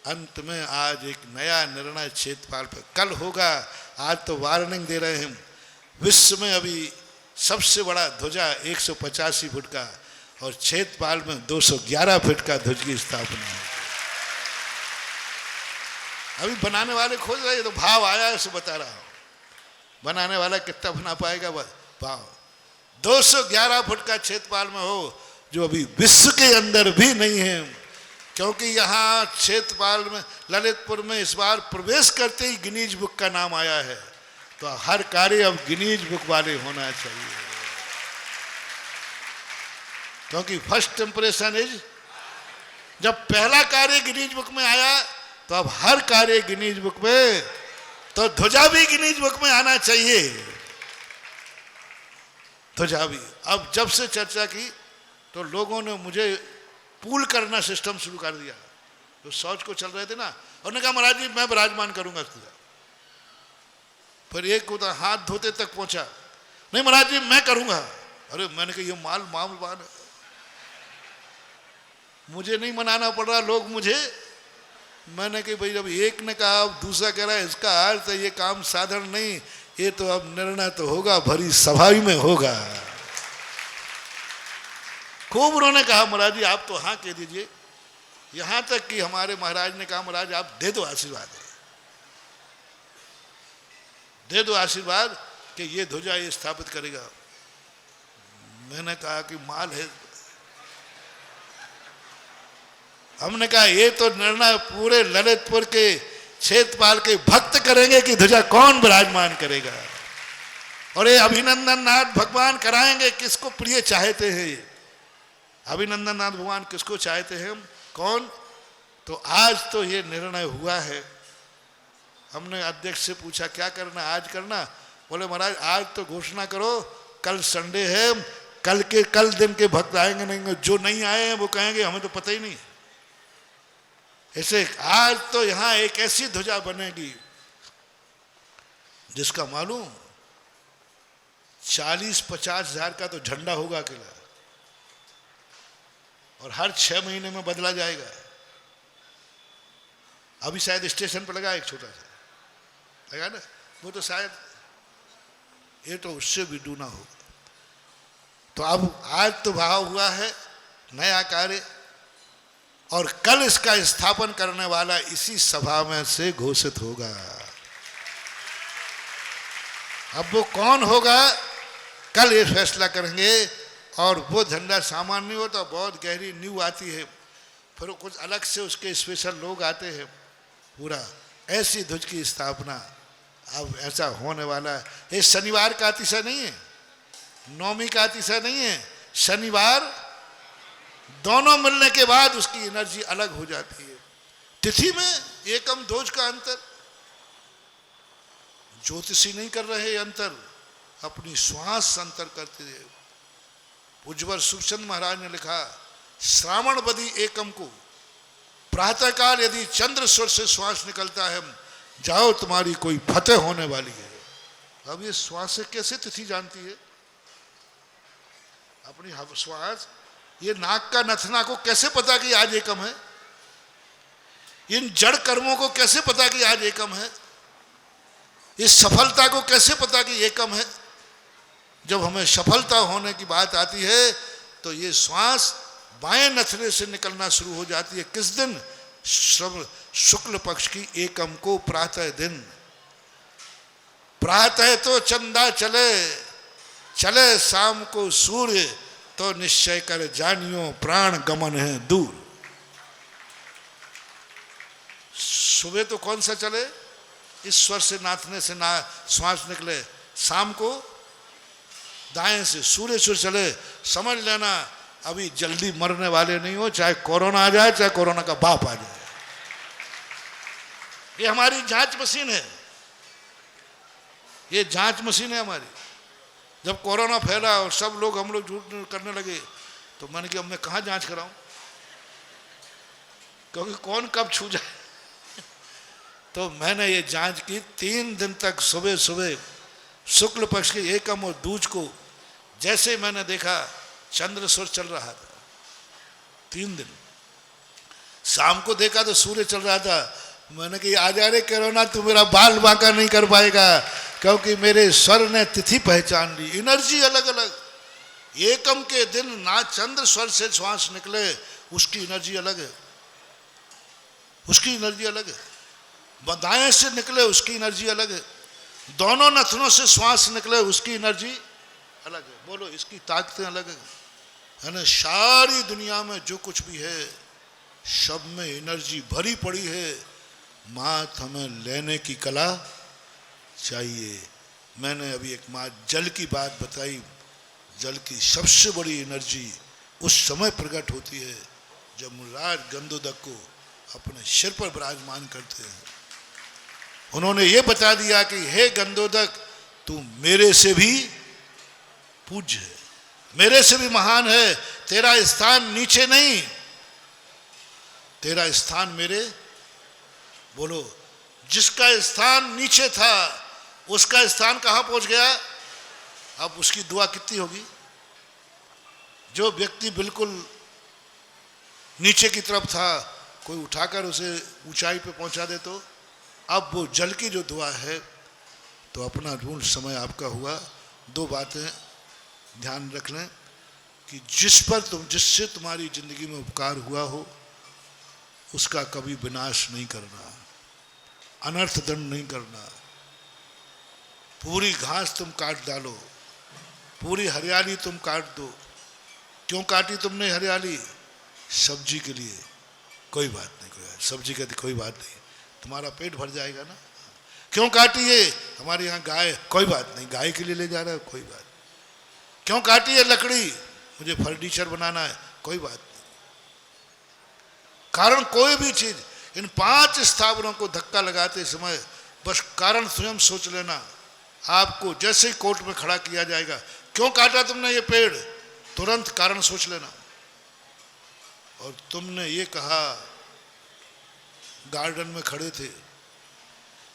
अंत में आज एक नया निर्णय क्षेत्रपाल पर कल होगा। आज तो वार्निंग दे रहे हैं, विश्व में अभी सबसे बड़ा ध्वजा 185 फुट का और क्षेत्रपाल में 211 फुट का ध्वज की स्थापना है। अभी बनाने वाले खोज रहे हैं, तो भाव आया है, सो बता रहा हूं। बनाने वाला कितना बना पाएगा भाव। 211 फुट का क्षेत्रपाल में हो, जो अभी विश्व के अंदर भी नहीं है, क्योंकि यहाँ क्षेत्रपाल में ललितपुर में इस बार प्रवेश करते ही गिनीज बुक का नाम आया है। तो हर कार्य अब गिनीज बुक वाले होना चाहिए, क्योंकि फर्स्ट इंप्रेशन इज, जब पहला कार्य गिनीज बुक में आया तो अब हर कार्य गिनीज बुक में, तो ध्वजा भी गिनीज बुक में आना चाहिए। ध्वजा भी। अब जब से चर्चा की तो लोगों ने मुझे पूल करना सिस्टम शुरू कर दिया। तो शौच को चल रहे थे ना, उन्होंने कहा महाराज जी मैं विराजमान करूंगा ध्वजा। फिर एक को तो हाथ धोते तक पहुंचा, नहीं महाराज जी मैं करूंगा। अरे मैंने कहा ये मामलवान है, मुझे नहीं मनाना पड़ रहा, लोग मुझे। मैंने कहा भाई जब एक ने कहा, अब दूसरा कह रहा है, इसका अर्थ ये काम साधारण नहीं, ये तो अब निर्णय तो होगा, भरी सभा में होगा। खूब उन्होंने कहा महाराज जी आप तो हाँ कह दीजिए। यहां तक कि हमारे महाराज ने कहा महाराज आप दे दो आशीर्वाद, दे दो आशीर्वाद कि ये ध्वजा ये स्थापित करेगा। मैंने कहा कि माल है। हमने कहा ये तो निर्णय पूरे ललितपुर के क्षेत्रपाल के भक्त करेंगे कि ध्वजा कौन विराजमान करेगा, और ये अभिनंदन नाथ भगवान कराएंगे। किसको प्रिय चाहते हैं ये अभिनंदन नाथ भगवान, किसको चाहते हैं हम, कौन? तो आज तो ये निर्णय हुआ है। हमने अध्यक्ष से पूछा क्या करना, आज करना? बोले महाराज आज तो घोषणा करो, कल संडे है, कल दिन के भक्त आएंगे नहीं, जो नहीं आए हैं वो कहेंगे हमें तो पता ही नहीं। ऐसे आज तो यहां एक ऐसी ध्वजा बनेगी जिसका मालूम 40-50 हजार का तो झंडा होगा अकेला, और हर 6 महीने में बदला जाएगा। अभी शायद स्टेशन पर लगा एक छोटा सा लगा ना, वो तो शायद ये तो उससे भी दूना होगा। तो अब आज तो भाव हुआ है नया कार्य, और कल इसका स्थापन करने वाला इसी सभा में से घोषित होगा। अब वो कौन होगा कल ये फैसला करेंगे। और वो झंडा सामान्य नहीं होता, बहुत गहरी नींव आती है, फिर कुछ अलग से उसके स्पेशल लोग आते हैं। पूरा ऐसी ध्वज की स्थापना अब ऐसा होने वाला है। ये शनिवार का अतिशय नहीं है, नौमी का अतिशय नहीं है, शनिवार दोनों मिलने के बाद उसकी एनर्जी अलग हो जाती है। तिथि में एकम ध्वज का अंतर ज्योतिषी नहीं कर रहे, अंतर अपनी श्वास अंतर करते हैं। पूज्यवर सुखचंद महाराज ने लिखा, श्रावण बदी एकम को प्रातःकाल यदि चंद्र स्वर से श्वास निकलता है, जाओ तुम्हारी कोई फतेह होने वाली है। अब ये श्वास से कैसे तिथि जानती है अपनी श्वास? ये नाक का नथना को कैसे पता कि आज एकम है? इन जड़ कर्मों को कैसे पता कि आज एकम है? इस सफलता को कैसे पता कि एकम है? जब हमें सफलता होने की बात आती है तो ये श्वास बाएं नथने से निकलना शुरू हो जाती है। किस दिन? शुक्ल पक्ष की एकम को प्रातः दिन। प्रातः तो चंदा चले, चले शाम को सूर्य, तो निश्चय कर जानियो प्राण गमन है दूर। सुबह तो कौन सा चले? ईश्वर से नाथने से ना श्वास निकले, शाम को दाएं से सूर्य से चले, समझ लेना अभी जल्दी मरने वाले नहीं हो, चाहे कोरोना आ जाए चाहे कोरोना का बाप आ जाए। ये हमारी जांच मशीन है। ये जांच मशीन है हमारी। जब कोरोना फैला और सब लोग हम लोग झूठ करने लगे तो मैंने कहा अब मैं कहाँ जांच कराऊं, क्योंकि कौन कब छू जाए। तो मैंने ये जांच की 3 दिन तक, सुबह सुबह शुक्ल पक्ष के एकम और दूज को जैसे मैंने देखा चंद्र सूर्य चल रहा था 3 दिन। शाम को देखा तो सूर्य चल रहा था। मैंने कहा आ जा रे कोरोना, तू मेरा बाल बांका नहीं कर पाएगा, क्योंकि मेरे स्वर ने तिथि पहचान ली। एनर्जी अलग अलग, एकम के दिन ना चंद्र स्वर से श्वास निकले उसकी एनर्जी अलग है, उसकी एनर्जी अलग है। दाएं से निकले उसकी एनर्जी अलग है, दोनों नथनों से श्वास निकले उसकी एनर्जी अलग है। बोलो इसकी ताकतें अलग है ना। सारी दुनिया में जो कुछ भी है सब में एनर्जी भरी पड़ी है, मात हमें लेने की कला चाहिए। मैंने अभी एक माँ जल की बात बताई। जल की सबसे बड़ी एनर्जी उस समय प्रकट होती है जब मुराद गंधोदक को अपने सिर पर विराजमान करते हैं। उन्होंने ये बता दिया कि हे गंधोदक, तू मेरे से भी पूज्य है, मेरे से भी महान है, तेरा स्थान नीचे नहीं, तेरा स्थान मेरे। बोलो जिसका स्थान नीचे था उसका स्थान कहां पहुंच गया। अब उसकी दुआ कितनी होगी। जो व्यक्ति बिल्कुल नीचे की तरफ था कोई उठाकर उसे ऊंचाई पे पहुंचा दे, तो अब वो जल की जो दुआ है। तो अपना ऋण समय आपका हुआ। 2 बातें ध्यान रख लें कि जिससे तुम्हारी जिंदगी में उपकार हुआ हो उसका कभी विनाश नहीं करना, अनर्थ दंड नहीं करना। पूरी घास तुम काट डालो, पूरी हरियाली तुम काट दो। क्यों काटी तुमने हरियाली। सब्जी के लिए, कोई बात नहीं, सब्जी का कोई बात नहीं, तुम्हारा पेट भर जाएगा ना। क्यों काटी है हमारे यहाँ गाय, कोई बात नहीं, गाय के लिए ले जा रहा है, कोई बात। क्यों काटी है लकड़ी, मुझे फर्नीचर बनाना है, कोई बात नहीं। कारण कोई भी चीज, इन 5 स्थावरों को धक्का लगाते समय बस कारण स्वयं सोच लेना। आपको जैसे ही कोर्ट में खड़ा किया जाएगा, क्यों काटा तुमने ये पेड़, तुरंत कारण सोच लेना। और तुमने ये कहा, गार्डन में खड़े थे,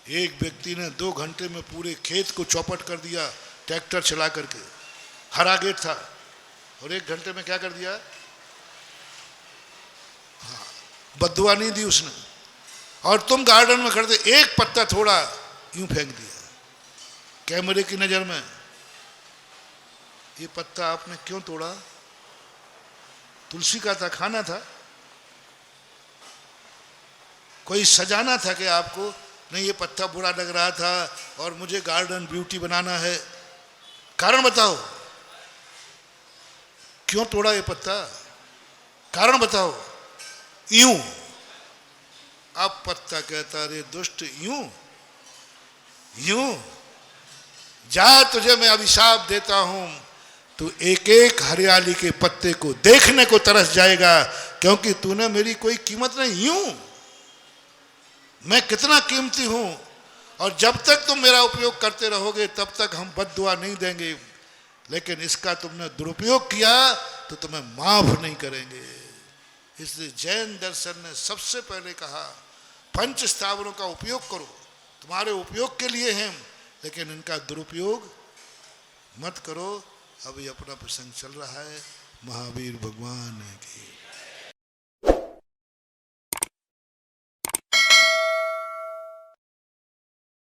एक व्यक्ति ने 2 घंटे में पूरे खेत को चौपट कर दिया ट्रैक्टर चला करके, हरा गेट था, और 1 घंटे में क्या कर दिया। हाँ, बद्दुआ नहीं दी उसने। और तुम गार्डन में खड़े थे, एक पत्ता थोड़ा यूं फेंक दिया कैमरे की नजर में। ये पत्ता आपने क्यों तोड़ा। तुलसी का था, खाना था, कोई सजाना था कि आपको नहीं, ये पत्ता बुरा लग रहा था और मुझे गार्डन ब्यूटी बनाना है। कारण बताओ क्यों तोड़ा ये पत्ता, कारण बताओ। यूं। अब पत्ता कहता, रे दुष्ट, यूं यूं जा, तुझे मैं अभिशाप देता हूं, तू एक एक हरियाली के पत्ते को देखने को तरस जाएगा, क्योंकि तूने मेरी कोई कीमत नहीं। यूं मैं कितना कीमती हूं, और जब तक तुम मेरा उपयोग करते रहोगे तब तक हम बद्दुआ नहीं देंगे, लेकिन इसका तुमने दुरुपयोग किया तो तुम्हें माफ नहीं करेंगे। इसलिए जैन दर्शन ने सबसे पहले कहा 5 स्थावरों का उपयोग करो, तुम्हारे उपयोग के लिए हैं, लेकिन इनका दुरुपयोग मत करो। अभी अपना प्रसंग चल रहा है, महावीर भगवान की।